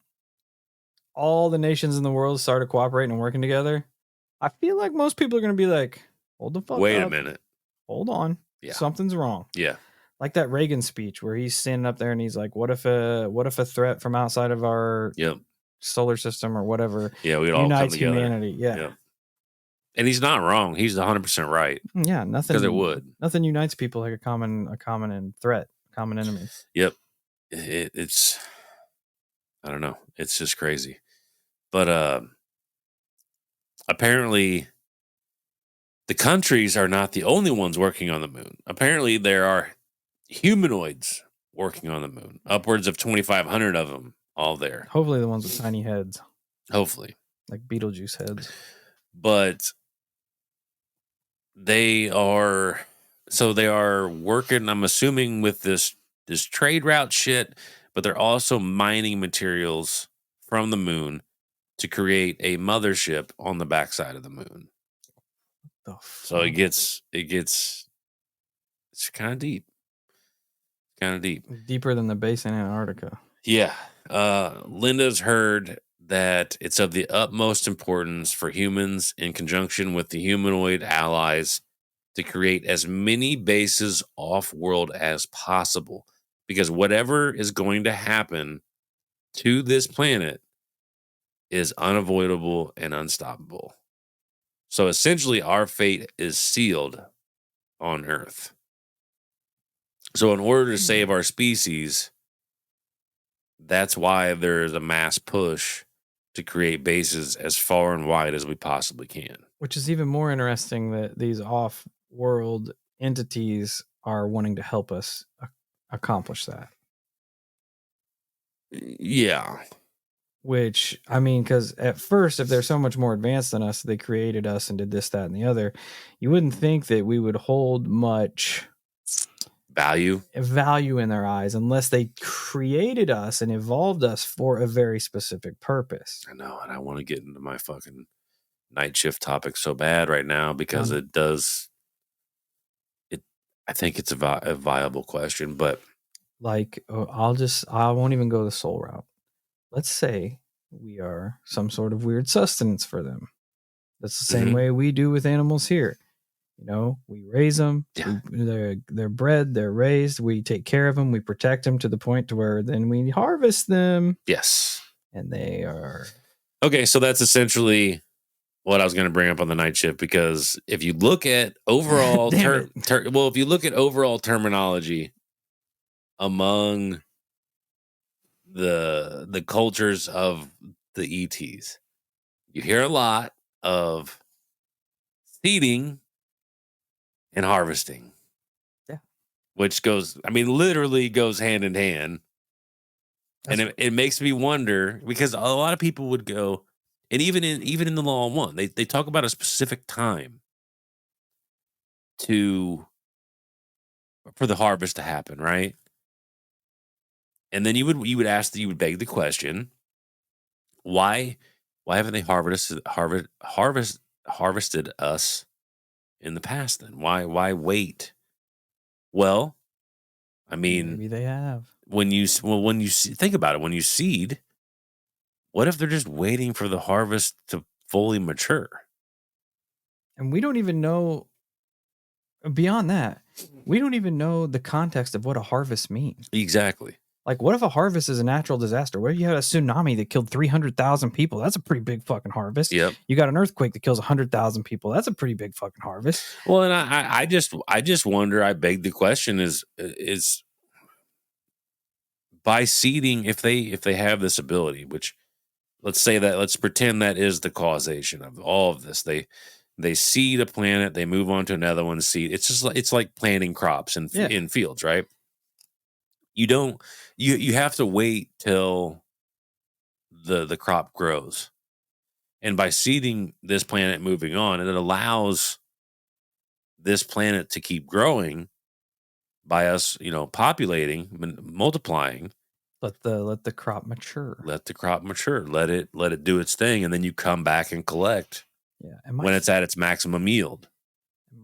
all the nations in the world started cooperating and working together, I feel like most people are going to be like, hold the fuck Wait up. a minute. Hold on. Yeah. Something's wrong. Yeah. Like that Reagan speech where he's standing up there and he's like, what if a threat from outside of our solar system or whatever we all unites come together. humanity? Yeah. Yep. And he's not wrong. He's 100% right. Yeah, nothing. Because it would. Nothing unites people like a common threat, common enemy. Yep. It's I don't know. It's just crazy. But apparently the countries are not the only ones working on the moon. Apparently there are humanoids working on the moon. Upwards of 2,500 of them all there. Hopefully the ones with tiny heads. Hopefully. Like Beetlejuice heads. But they are working, I'm assuming, with this trade route shit, but they're also mining materials from the moon to create a mothership on the backside of the moon. So it gets it's kind of deep. Kind of deep. Deeper than the base in Antarctica. Yeah. Linda's heard that it's of the utmost importance for humans, in conjunction with the humanoid allies, to create as many bases off-world as possible. Because whatever is going to happen to this planet is unavoidable and unstoppable. So essentially, our fate is sealed on Earth. So in order to save our species, that's why there's a mass push to create bases as far and wide as we possibly can. Which is even more interesting that these off-world entities are wanting to help us accomplish that. Yeah. Which, I mean, because at first, if they're so much more advanced than us, they created us and did this, that, and the other, you wouldn't think that we would hold much value in their eyes unless they created us and evolved us for a very specific purpose. I know, and I want to get into my fucking night shift topic so bad right now because I think it's a viable question, but like, I won't even go the soul route. Let's say we are some sort of weird sustenance for them. That's the same way we do with animals here. You know, we raise them. Yeah. They're bred. They're raised. We take care of them. We protect them to the point to where then we harvest them. Yes. And they are okay. So that's essentially what I was going to bring up on the night shift, because if you look at overall if you look at overall terminology among the cultures of the ETs, you hear a lot of seeding and harvesting. Yeah. Which literally goes hand in hand. And it makes me wonder, because a lot of people would go, and even in the Law 1, they talk about a specific time for the harvest to happen, right? And then you would beg the question, why haven't they harvested us in the past then? Why wait? Well, I mean, maybe they have. Think about it, when you seed, what if they're just waiting for the harvest to fully mature? And we don't even know, beyond that, we don't even know the context of what a harvest means. Exactly. Like, what if a harvest is a natural disaster? What if you had a tsunami that killed 300,000 people? That's a pretty big fucking harvest. Yep. You got an earthquake that kills 100,000 people. That's a pretty big fucking harvest. Well, and I just wonder, I beg the question, is by seeding, if they have this ability, which let's pretend that is the causation of all of this. They seed a planet, they move on to another one, seed. It's like planting crops in fields, right? You have to wait till the crop grows. And by seeding this planet moving on, it allows this planet to keep growing by us, populating, multiplying. Let the crop mature. Let the crop mature. Let it do its thing, and then you come back and collect. Yeah, and when it's at its maximum yield.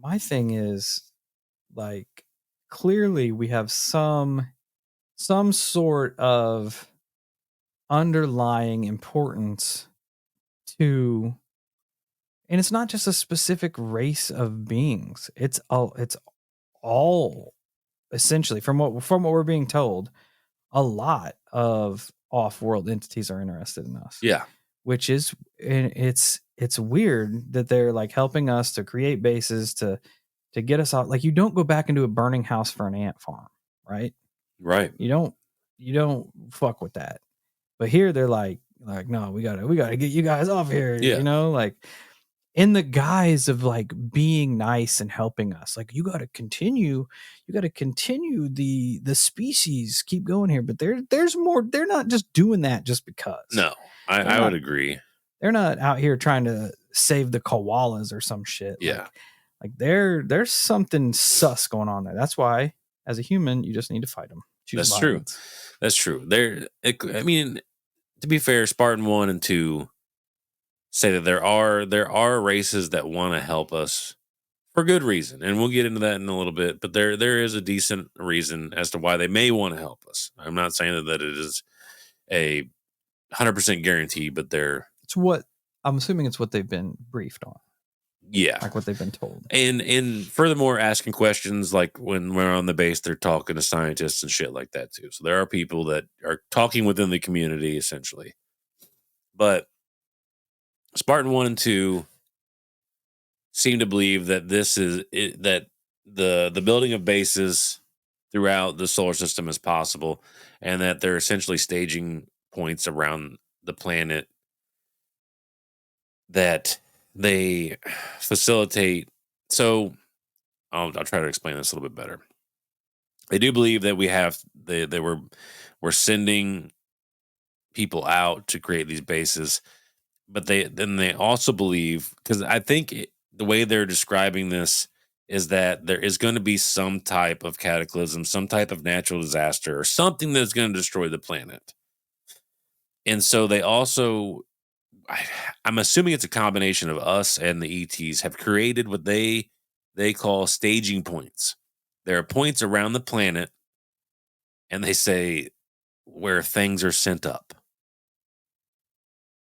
My thing is, like, clearly we have some sort of underlying importance to, and it's not just a specific race of beings. It's all essentially, from what we're being told, a lot of off-world entities are interested in us. Yeah. Which is, it's weird that they're like helping us to create bases to get us out. Like, you don't go back into a burning house for an ant farm, right? Right. You don't fuck with that. But here they're like, no, we gotta get you guys off here. Yeah. Like, in the guise of like being nice and helping us. Like, you gotta continue the species keep going here. But there's more. They're not just doing that just because. No, I would agree. They're not out here trying to save the koalas or some shit. Yeah. Like there's something sus going on there. That's why, as a human, you just need to fight them. That's violence. True. That's true. I mean, to be fair, Spartan 1 and 2 say that there are races that want to help us for good reason, and we'll get into that in a little bit. But there is a decent reason as to why they may want to help us. I'm not saying that it is a 100% guarantee, but it's what I'm assuming it's what they've been briefed on. Yeah. Like what they've been told. And furthermore, asking questions, like when we're on the base, they're talking to scientists and shit like that too. So there are people that are talking within the community, essentially. But Spartan 1 and 2 seem to believe that the building of bases throughout the solar system as possible, and that they're essentially staging points around the planet that they facilitate. So I'll try to explain this a little bit better. They do believe that we're sending people out to create these bases, but they also believe, because I think the way they're describing this is that there is going to be some type of cataclysm, some type of natural disaster, or something that's going to destroy the planet. And so they also, I'm assuming it's a combination of us and the ETs have created what they call staging points. There are points around the planet, and they say where things are sent up.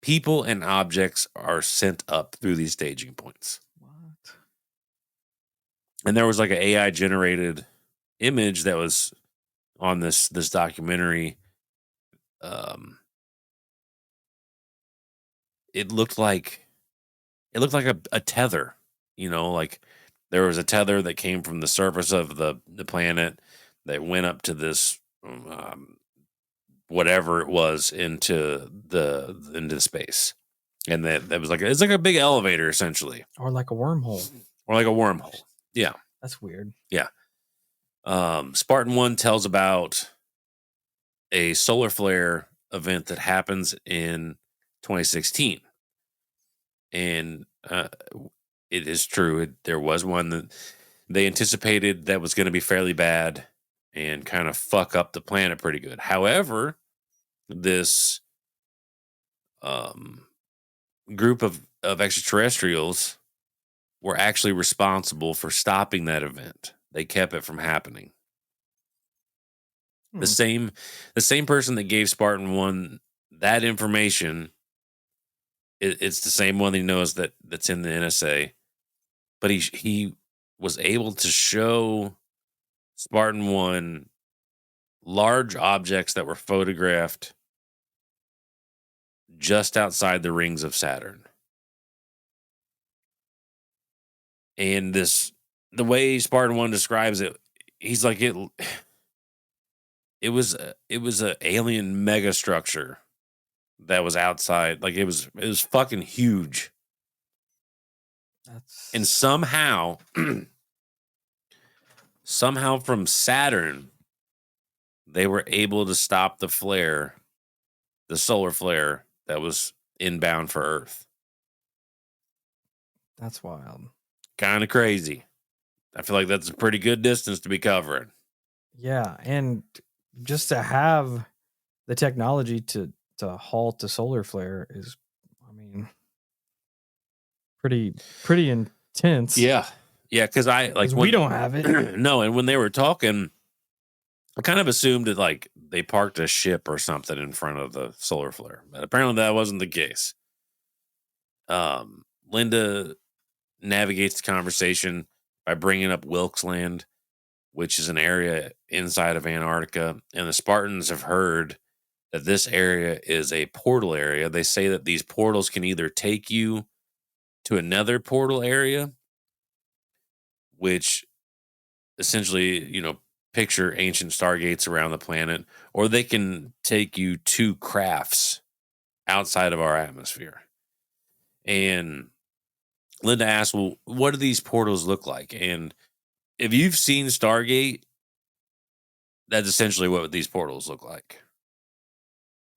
People and objects are sent up through these staging points. What? And there was like an AI generated image that was on this documentary. It looked like a tether, like there was a tether that came from the surface of the planet that went up to this whatever it was into space. And that was it's like a big elevator essentially. Or like a wormhole. Or like a wormhole. Yeah. That's weird. Yeah. Spartan 1 tells about a solar flare event that happens in 2016. And it is true. There was one that they anticipated that was going to be fairly bad and kind of fuck up the planet pretty good. However, this group of extraterrestrials were actually responsible for stopping that event. They kept it from happening. The same person that gave Spartan 1 that information, it's the same one he knows that's in the NSA, but he was able to show Spartan 1 large objects that were photographed just outside the rings of Saturn. And the way Spartan 1 describes it, he's like it was an alien mega structure that was outside. Like it was fucking huge. And somehow from Saturn, they were able to stop the flare, the solar flare that was inbound for Earth. That's wild. Kind of crazy. I feel like that's a pretty good distance to be covering. Yeah, and just to have the technology to halt the solar flare is, I mean, pretty intense. Yeah, because we don't have it. No, and when they were talking, I kind of assumed that like they parked a ship or something in front of the solar flare, but apparently that wasn't the case. Linda navigates the conversation by bringing up Wilkes Land, which is an area inside of Antarctica, and the Spartans have heard that this area is a portal area. They say that these portals can either take you to another portal area, which essentially, picture ancient stargates around the planet, or they can take you to crafts outside of our atmosphere. And Linda asked, well, what do these portals look like? And if you've seen Stargate, that's essentially what these portals look like.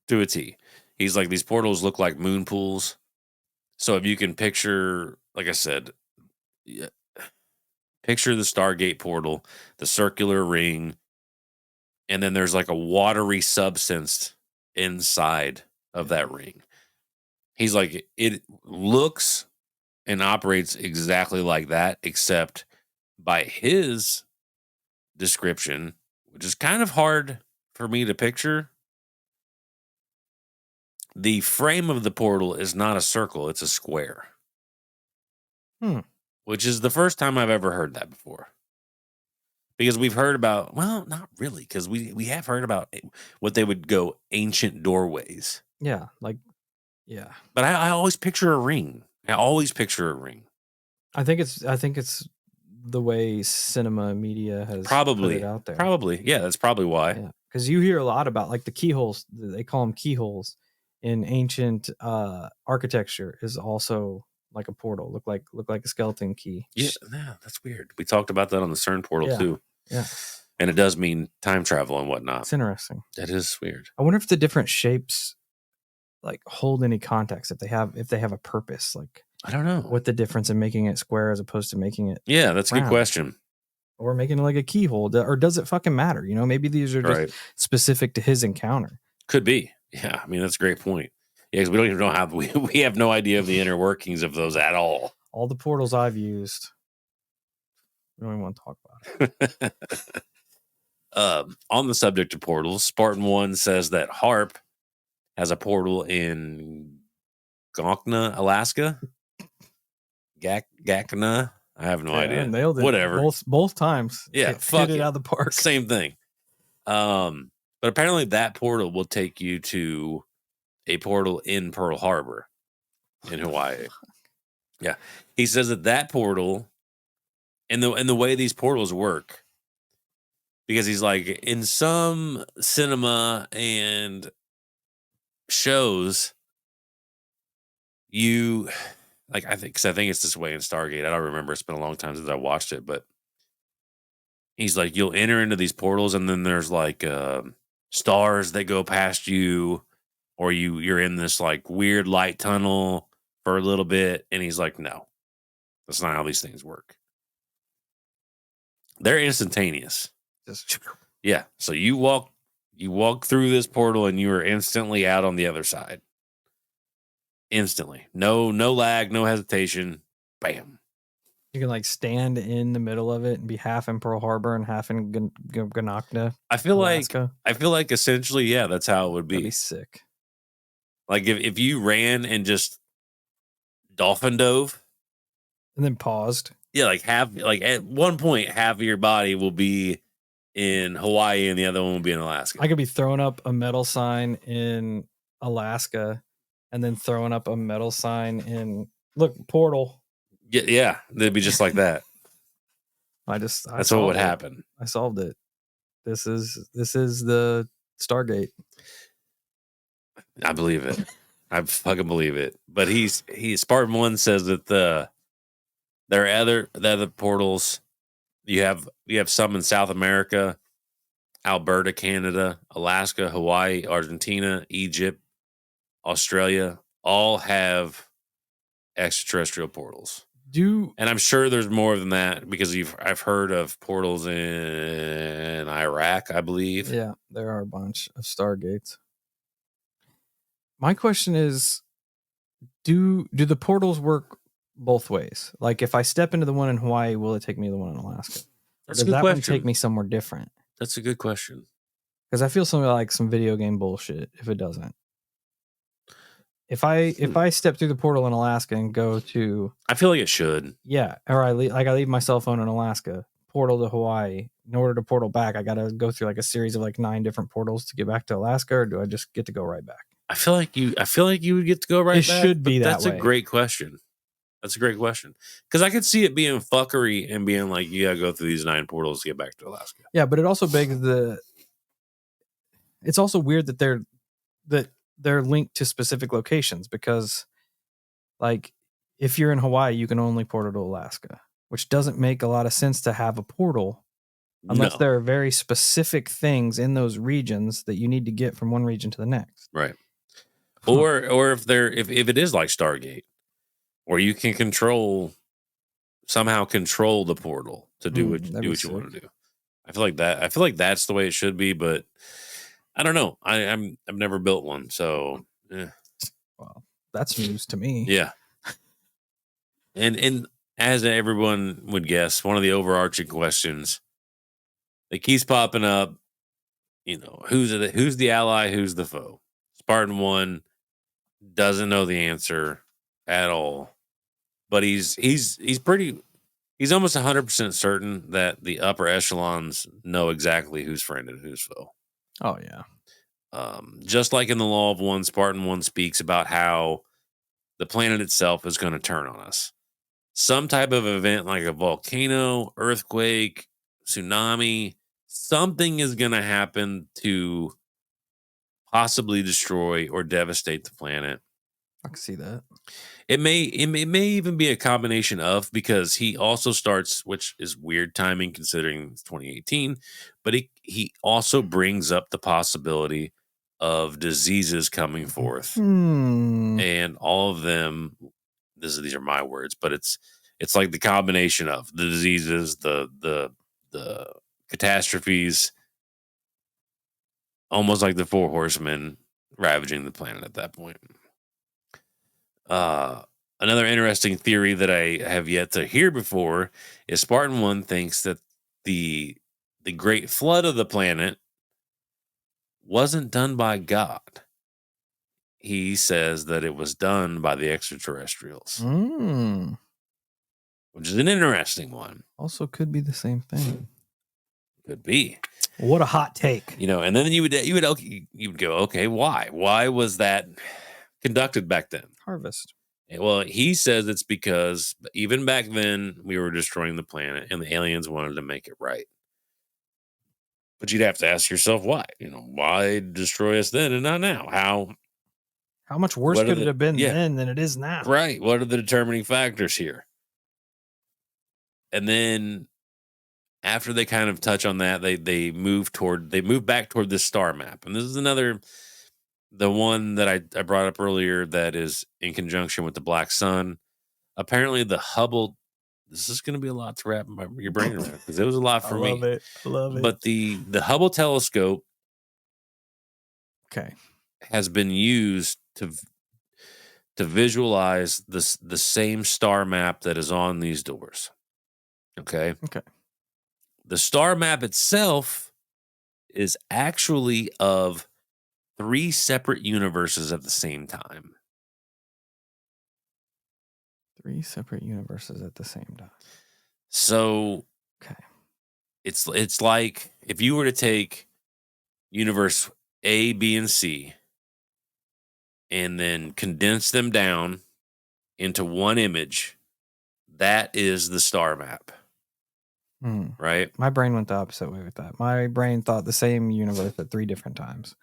To a T. He's like, these portals look like moon pools. So if you can picture, like I said, picture the Stargate portal, the circular ring, and then there's like a watery substance inside of that ring. He's like, it looks and operates exactly like that, except by his description, which is kind of hard for me to picture, the frame of the portal is not a circle, it's a square. Which is the first time I've ever heard that before. Because we've heard about, well, not really, because we have heard about what they would go ancient doorways. Yeah, yeah. But I always picture a ring. I think it's the way cinema media has put it out there. Probably. Yeah, that's probably why. Yeah, because you hear a lot about like the keyholes. They call them keyholes in ancient architecture. Is also like a portal. Look like a skeleton key. Yeah, that's weird. We talked about that on the CERN portal Yeah. too. Yeah, and it does mean time travel and whatnot. it's interesting. That is weird. I wonder if the different shapes like hold any context, if they have a purpose. Like, I don't know what the difference in making it square as opposed to making it that's a good round. question. Or making it like a keyhole, or does it fucking matter? You know, maybe these are just specific to his encounter. Could be. Yeah, I mean that's a great point. Yeah, because we don't even know how we have no idea of the inner workings of those at all. All the portals I've used, we don't even want to talk about it. On the subject of portals, Spartan 1 says that Harp has a portal in Gonkna, Alaska. Gakna. I have no idea. Nailed it. Whatever. Both times. Yeah, hit it out of the park. Same thing. But apparently that portal will take you to a portal in Pearl Harbor in Hawaii. Yeah. He says that portal and the way these portals work, because he's like, in some cinema and shows, you like, I think it's this way in Stargate. I don't remember. It's been a long time since I watched it, but he's like, you'll enter into these portals and then there's like stars that go past you, or you're in this like weird light tunnel for a little bit. And he's like, no, that's not how these things work. They're instantaneous. Yeah. So you walk through this portal and you are instantly out on the other side. Instantly. No lag, no hesitation. Bam. You can like stand in the middle of it and be half in Pearl Harbor and half in Ganakna. I feel Alaska. like essentially, yeah, that's how it would be. That'd be sick. Like if you ran and just dolphin dove and then paused. Yeah, like at one point half of your body will be in Hawaii and the other one will be in Alaska. I could be throwing up a metal sign in Alaska and then throwing up a metal sign in portal. Yeah, they'd be just like that. That's what would happen. I solved it. This is the Stargate. I believe it. I fucking believe it. But Spartan 1 says that there are other portals. You have some in South America, Alberta, Canada, Alaska, Hawaii, Argentina, Egypt, Australia, all have extraterrestrial portals. And I'm sure there's more than that, because I've heard of portals in Iraq, I believe. Yeah, there are a bunch of Stargates. My question is, do the portals work both ways? Like, if I step into the one in Hawaii, will it take me to the one in Alaska? That's a good question. One take me somewhere different? That's a good question. Because I feel something like some video game bullshit if it doesn't. If I step through the portal in Alaska and go to, I feel like it should. Yeah, or I leave my cell phone in Alaska, portal to Hawaii. In order to portal back, I got to go through like a series of like 9 different portals to get back to Alaska, or do I just get to go right back? I feel like you would get to go right back. It should be that way. That's a great question. That's a great question. Because I could see it being fuckery and being like, you gotta go through these 9 portals to get back to Alaska. Yeah, but it also begs it's also weird that they're linked to specific locations, because like if you're in Hawaii, you can only portal to Alaska, which doesn't make a lot of sense to have a portal unless there are very specific things in those regions that you need to get from one region to the next. Right. Or if it is like Stargate, where you can somehow control the portal to do what you want to do. I feel like that's the way it should be, but I don't know. I've never built one, so well, that's news to me. Yeah. And as everyone would guess, one of the overarching questions that keeps popping up, who's the ally, who's the foe? Spartan 1 doesn't know the answer at all, but he's almost 100% certain that the upper echelons know exactly who's friend and who's foe. Oh yeah. Just like in the Law of One, Spartan 1 speaks about how the planet itself is going to turn on us. some type of event like a volcano, earthquake, tsunami, something is going to happen to possibly destroy or devastate the planet. I can see that. It may even be a combination of, because he also starts, which is weird timing considering it's 2018, but he also brings up the possibility of diseases coming forth, and all of them. These are my words, but it's like the combination of the diseases, the catastrophes, almost like the four horsemen ravaging the planet at that point. Uh, Another interesting theory that I have yet to hear before is Spartan 1 thinks that the the great flood of the planet wasn't done by God. He says that it was done by the extraterrestrials, which is an interesting one. Also could be the same thing. Could be. What a hot take. And then you would go, okay, why? Why was that conducted back then? Harvest. Well, he says it's because even back then we were destroying the planet and the aliens wanted to make it right. But you'd have to ask yourself why. Why destroy us then and not now? How much worse could it have been then than it is now? Right. What are the determining factors here? And then after they kind of touch on that, they move back toward this star map. And this is the one that I brought up earlier that is in conjunction with the black sun. Apparently the Hubble, this is going to be a lot to wrap your brain around because it was a lot for me. I love it. But the Hubble telescope has been used to visualize the same star map that is on these doors. Okay. The star map itself is actually of 3 separate universes at the same time. 3 separate universes at the same time. So, it's like if you were to take universe A, B, and C and then condense them down into one image, that is the star map. Right? My brain went the opposite way with that. My brain thought the same universe at 3 different times.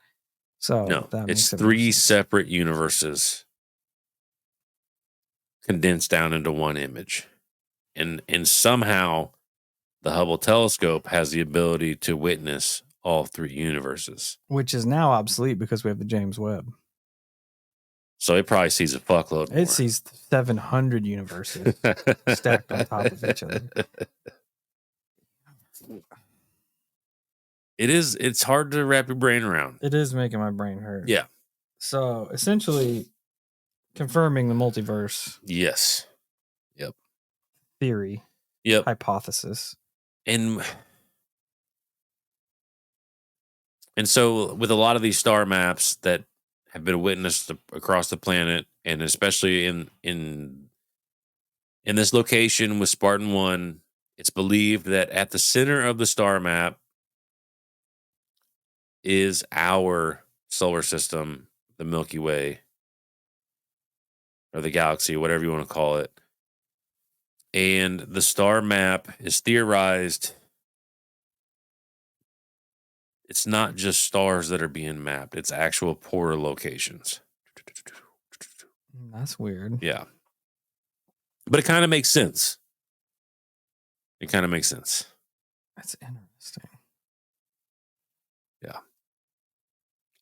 So no, that it's makes 3 separate universes condensed down into one image. And somehow the Hubble telescope has the ability to witness all 3 universes. Which is now obsolete because we have the James Webb. So it probably sees a fuckload more. It sees 700 universes stacked on top of each other. It's hard to wrap your brain around. It is making my brain hurt. Yeah. So essentially confirming the multiverse. Yes. Yep. Theory. Yep. Hypothesis. And so with a lot of these star maps that have been witnessed across the planet, and especially in this location with Spartan 1, it's believed that at the center of the star map is our solar system, the Milky Way, or the galaxy, whatever you want to call it. And the star map is theorized. It's not just stars that are being mapped. It's actual portal locations. That's weird. Yeah. But it kind of makes sense. That's interesting. Yeah.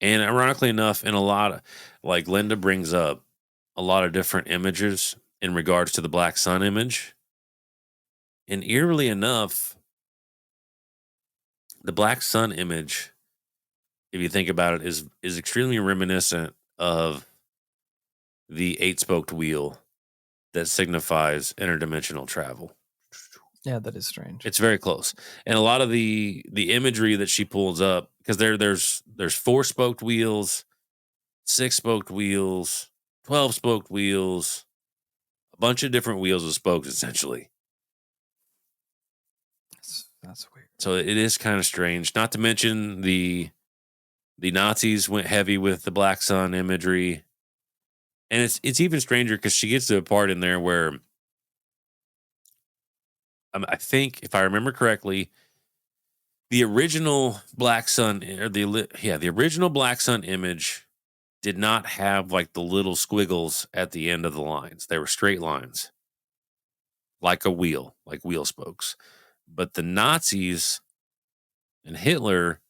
And ironically enough, in a lot of, like Linda brings up, a lot of different images in regards to the black sun image. And eerily enough, the black sun image, if you think about it, is extremely reminiscent of the 8-spoked wheel that signifies interdimensional travel. Yeah, that is strange. It's very close. And a lot of the imagery that she pulls up, because there's 4-spoked wheels, 6-spoked wheels, 12-spoked wheels, a bunch of different wheels with spokes, essentially. That's weird. So it is kind of strange. Not to mention the Nazis went heavy with the black sun imagery. And it's even stranger because she gets to a part in there where I think if I remember correctly, the original Black Sun or the original Black Sun image did not have like the little squiggles at the end of the lines. They were straight lines, like a wheel, like wheel spokes. But the Nazis and Hitler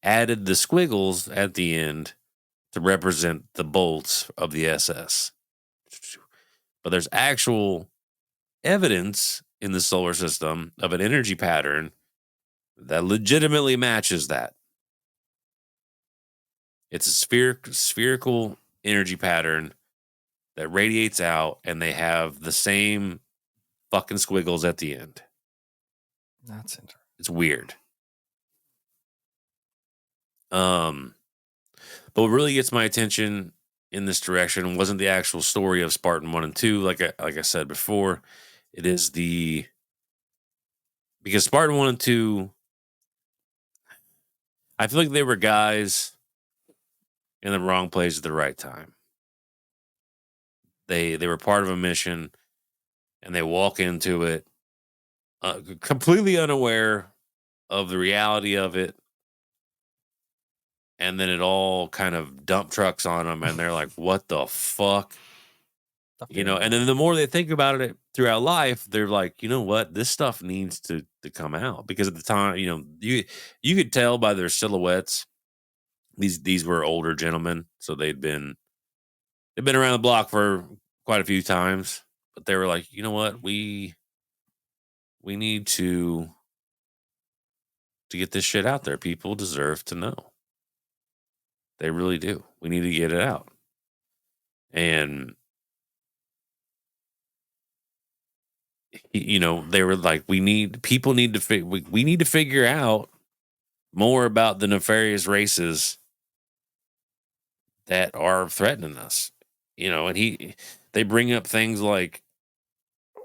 added the squiggles at the end to represent the bolts of the SS. But there's actual evidence in the solar system of an energy pattern that legitimately matches that. It's a spherical energy pattern that radiates out, and they have the same fucking squiggles at the end. That's interesting. It's weird. But what really gets my attention in this direction wasn't the actual story of Spartan 1 and 2, like I said before. It is because Spartan 1 and 2, I feel like they were guys in the wrong place at the right time. They were part of a mission, and they walk into it completely unaware of the reality of it, and then it all kind of dump trucks on them, and they're like, "What the fuck?" And then the more they think about it throughout life, they're like, you know what, this stuff needs to come out, because at the time, you could tell by their silhouettes. These were older gentlemen, so they've been around the block for quite a few times, but they were like, you know what, we need to get this shit out there. People deserve to know. They really do. We need to get it out. And they were like, we need to figure out more about the nefarious races that are threatening us. And they bring up things like,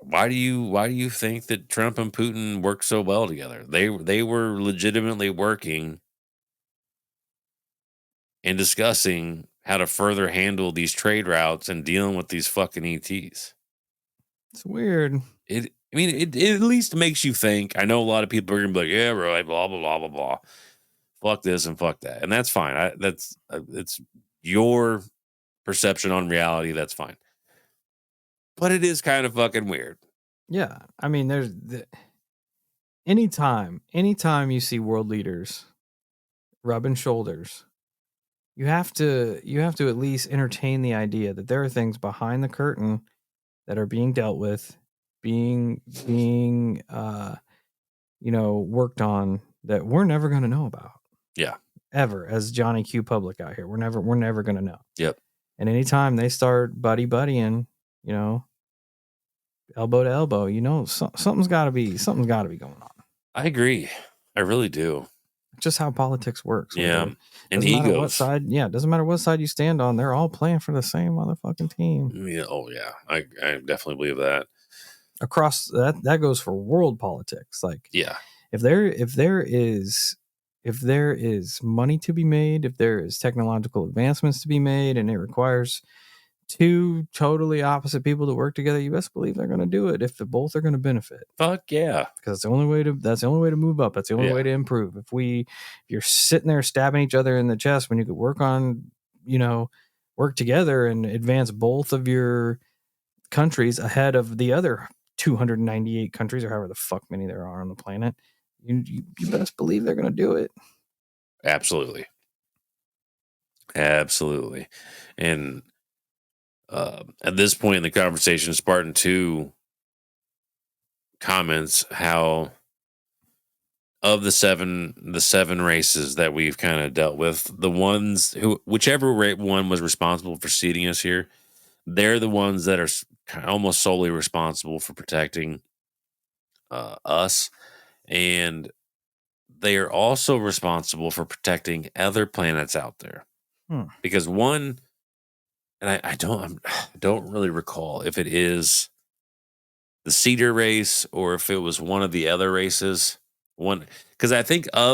why do you think that Trump and Putin work so well together? They were legitimately working and discussing how to further handle these trade routes and dealing with these fucking ETs. It's weird. It at least makes you think. I know a lot of people are gonna be like, yeah, right, blah blah blah blah blah. Fuck this and fuck that, and that's fine. It's your perception on reality. That's fine, but it is kind of fucking weird. Yeah, I mean, anytime you see world leaders rubbing shoulders, you have to at least entertain the idea that there are things behind the curtain that are being dealt with, being worked on, that we're never going to know about. Yeah. Ever, as Johnny Q Public out here. We're never going to know. Yep. And anytime they start buddying, elbow to elbow, something's got to be going on. I agree. I really do. Just how politics works. Yeah. And doesn't matter what side. Yeah, doesn't matter what side you stand on. They're all playing for the same motherfucking team. Yeah. Oh yeah. I definitely believe that. Across that goes for world politics. Like, yeah, if there is money to be made, if there is technological advancements to be made, and it requires two totally opposite people to work together, you best believe they're going to do it if the both are going to benefit. Fuck yeah. Because that's the only way to move up. That's the only way to improve. If you're sitting there stabbing each other in the chest when you could work together and advance both of your countries ahead of the other 298 countries, or however the fuck many there are on the planet, you best believe they're going to do it. Absolutely. And at this point in the conversation, Spartan 2 comments how of the seven races that we've kind of dealt with, the ones whichever one was responsible for seeding us here, they're the ones that are almost solely responsible for protecting us, and they are also responsible for protecting other planets out there. Because one, and I don't really recall if it is the Cedar race or if it was one of the other races. Because I think I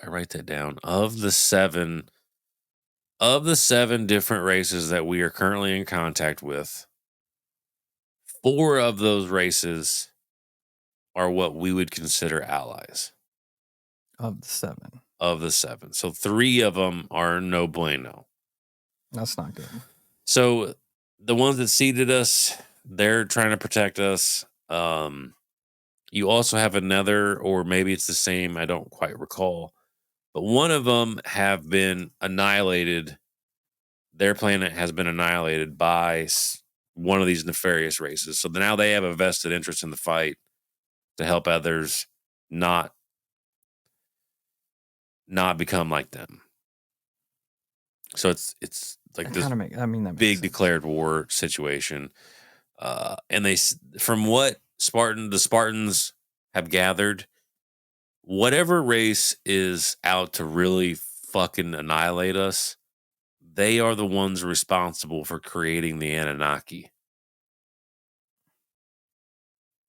write that down, of the seven different races that we are currently in contact with, 4 of those races are what we would consider allies Of the 7. of the 7. So 3 of them are no bueno. That's not good. So the ones that seeded us, they're trying to protect us. You also have another, or maybe it's the same, I don't quite recall, but one of them have been annihilated. Their planet has been annihilated by one of these nefarious races. So now they have a vested interest in the fight to help others not become like them. So it's like this That makes big sense. declared war situation. And from what the Spartans have gathered, whatever race is out to really fucking annihilate us, they are the ones responsible for creating the Anunnaki.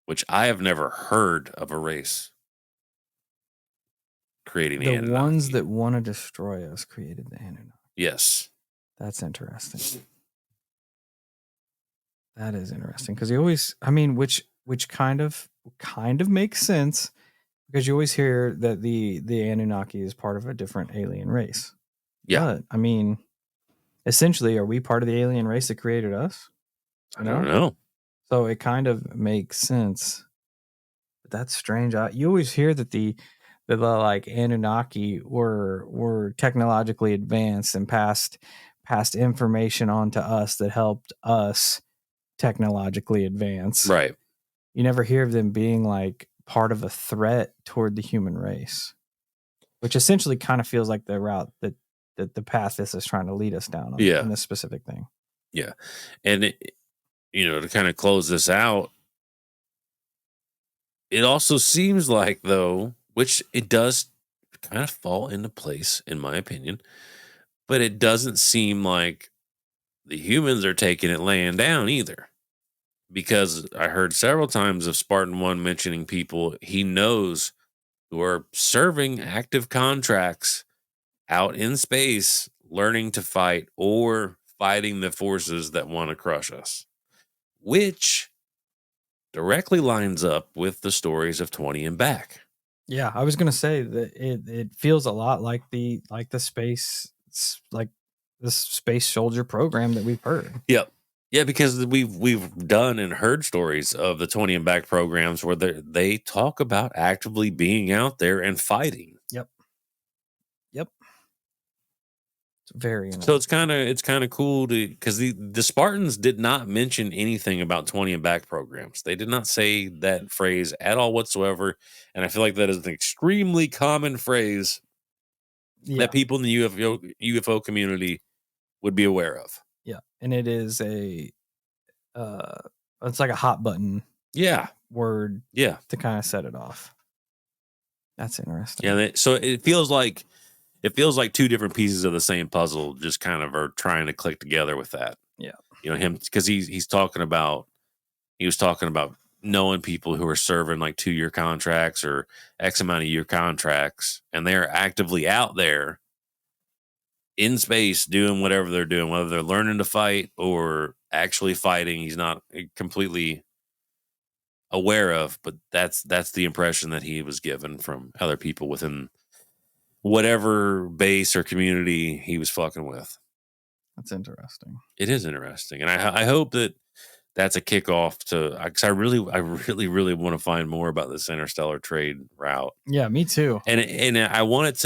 Which I have never heard of a race creating the Anunnaki. The ones that want to destroy us created the Anunnaki. Yes. That's interesting. That is interesting because you always, which kind of makes sense because you always hear that the Anunnaki is part of a different alien race. Yeah. But essentially, are we part of the alien race that created us? I don't know. So it kind of makes sense. But that's strange. You always hear that the like Anunnaki were technologically advanced and passed information on to us that helped us technologically advance. Right. You never hear of them being like part of a threat toward the human race, which essentially kind of feels like the route that the path this is trying to lead us down on this specific thing. Yeah. And to kind of close this out, it also seems like, though, which it does kind of fall into place, in my opinion, but it doesn't seem like the humans are taking it laying down either. Because I heard several times of Spartan 1 mentioning people he knows who are serving active contracts out in space, learning to fight or fighting the forces that want to crush us, which directly lines up with the stories of 20 and Back. Yeah, I was gonna say that it feels a lot like the space, like this space soldier program that we've heard. Yep. Yeah, because we've done and heard stories of the 20 and Back programs where they talk about actively being out there and fighting. Yep. It's very So it's kind of cool because the Spartans did not mention anything about 20 and Back programs. They did not say that phrase at all whatsoever, and I feel like that is an extremely common phrase that people in the UFO community would be aware of. Yeah, and it is it's like a hot button. Word. Yeah. To kind of set it off. That's interesting. Yeah. So it feels like 2 different pieces of the same puzzle just kind of are trying to click together with that. Yeah. Him, because he was talking about knowing people who are serving like 2-year contracts or X amount of year contracts, and they're actively out there in space doing whatever they're doing, whether they're learning to fight or actually fighting. He's not completely aware of, but that's the impression that he was given from other people within whatever base or community he was fucking with. That's interesting. It is interesting, and I hope that that's a kickoff to, because I really want to find more about this interstellar trade route. Yeah, me too. And I want it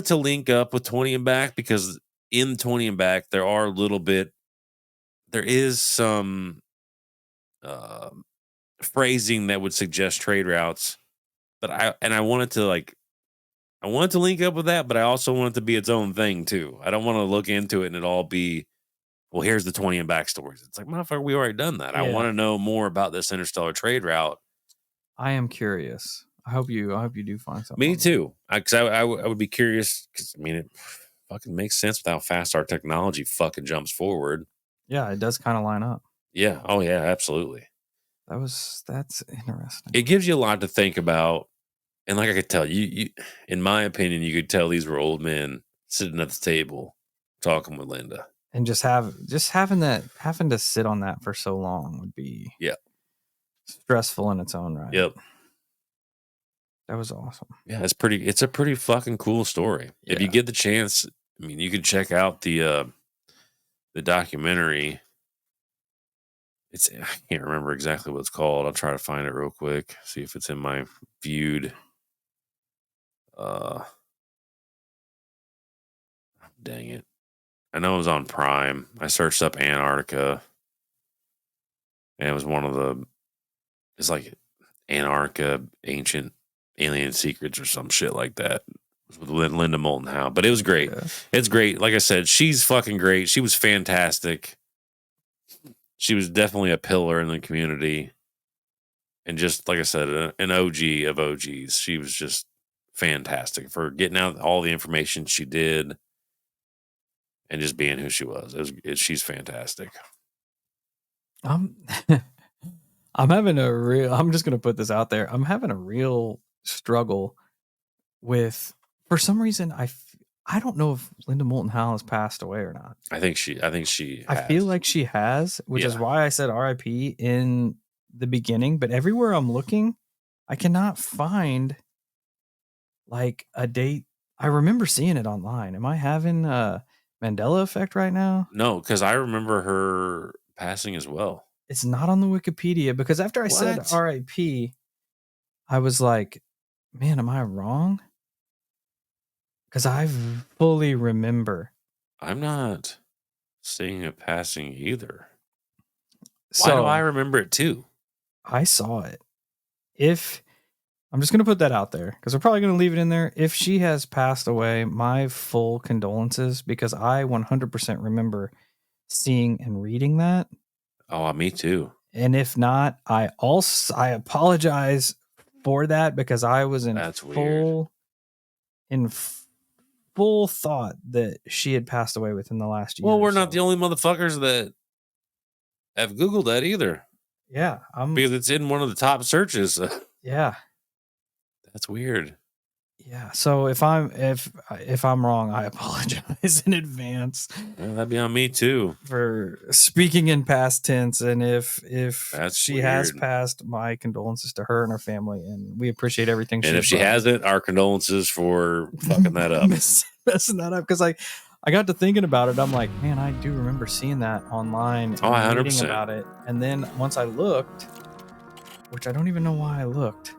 to link up with 20 and Back, because in 20 and Back there is some phrasing that would suggest trade routes, but I want it to link up with that, but I also want it to be its own thing too. I don't want to look into it and it all be, well, here's the 20 and Back stories. It's like, motherfucker, we already done that. Yeah. I want to know more about this interstellar trade route. I am curious. I hope you do find something. Me too. Because I would be curious, because it fucking makes sense with how fast our technology fucking jumps forward. Yeah, it does kind of line up. Yeah. Oh yeah, absolutely. That's interesting. It gives you a lot to think about. And like I could tell you, in my opinion, you could tell these were old men sitting at the table talking with Linda. And having to sit on that for so long would be stressful in its own right. Yep. That was awesome. Yeah, it's a pretty fucking cool story. Yeah. If you get the chance, I mean, you can check out the documentary. I can't remember exactly what it's called. I'll try to find it real quick. See if it's in my viewed. Dang it. I know it was on Prime. I searched up Antarctica. And it was it's like Antarctica Ancient Alien Secrets or some shit like that. It was with Linda Moulton Howe. But it was great. Yeah. It's great. Like I said, she's fucking great. She was fantastic. She was definitely a pillar in the community. And just, like I said, an OG of OGs. She was just fantastic for getting out all the information she did and just being who she was. She's fantastic. I'm having I'm just going to put this out there. I'm having a real struggle with, for some reason, I don't know if Linda Moulton Howe has passed away or not. I think she has. I feel like she has, which is why I said RIP in the beginning, but everywhere I'm looking, I cannot find like a date. I remember seeing it online. Am I having a Mandela effect right now? No, because I remember her passing as well. It's not on the Wikipedia, because after I said RIP, I was like, man, am I wrong? Because I fully remember. I'm not seeing a passing either. Why do I remember it too? I saw it. I'm just going to put that out there, because we're probably going to leave it in there. If she has passed away, my full condolences, because I 100% remember seeing and reading that. Oh, me too. And if not, I apologize for that, because I was in full thought that she had passed away within the last year. Well, we're not the only motherfuckers that have Googled that either. Yeah, because it's in one of the top searches. Yeah, that's weird. Yeah, so if I'm wrong, I apologize in advance. Well, that'd be on me too for speaking in past tense. And if that's she weird. has passed, my condolences to her and her family, and we appreciate everything. And if she hasn't, our condolences for fucking that up, messing that up. Because I got to thinking about it. I'm like, man, I do remember seeing that online. Oh, 100%. Reading about it, and then once I looked, which I don't even know why I looked.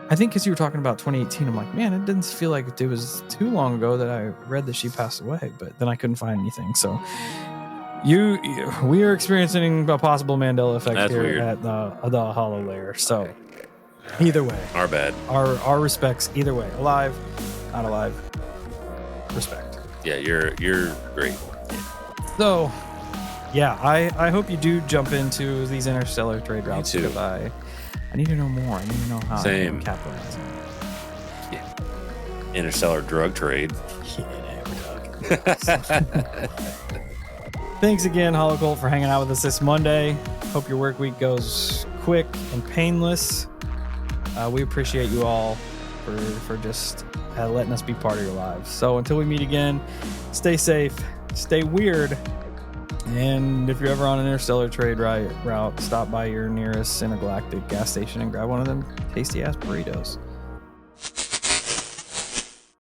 I think because you were talking about 2018, I'm like, man, it didn't feel like it was too long ago that I read that she passed away, but then I couldn't find anything. So we are experiencing a possible Mandela effect. That's here weird. At the Hollow Lair. So either way, our bad. Our respects either way. Alive, not alive. Respect. Yeah, you're great. So yeah, I hope you do jump into these interstellar trade routes, because I need to know more. I need to know how Same. I can capitalize. Yeah. Interstellar drug trade. Yeah, Thanks again, Holocult, for hanging out with us this Monday. Hope your work week goes quick and painless. We appreciate you all for just letting us be part of your lives. So until we meet again, stay safe, stay weird. And if you're ever on an interstellar trade route, stop by your nearest intergalactic gas station and grab one of them tasty ass burritos.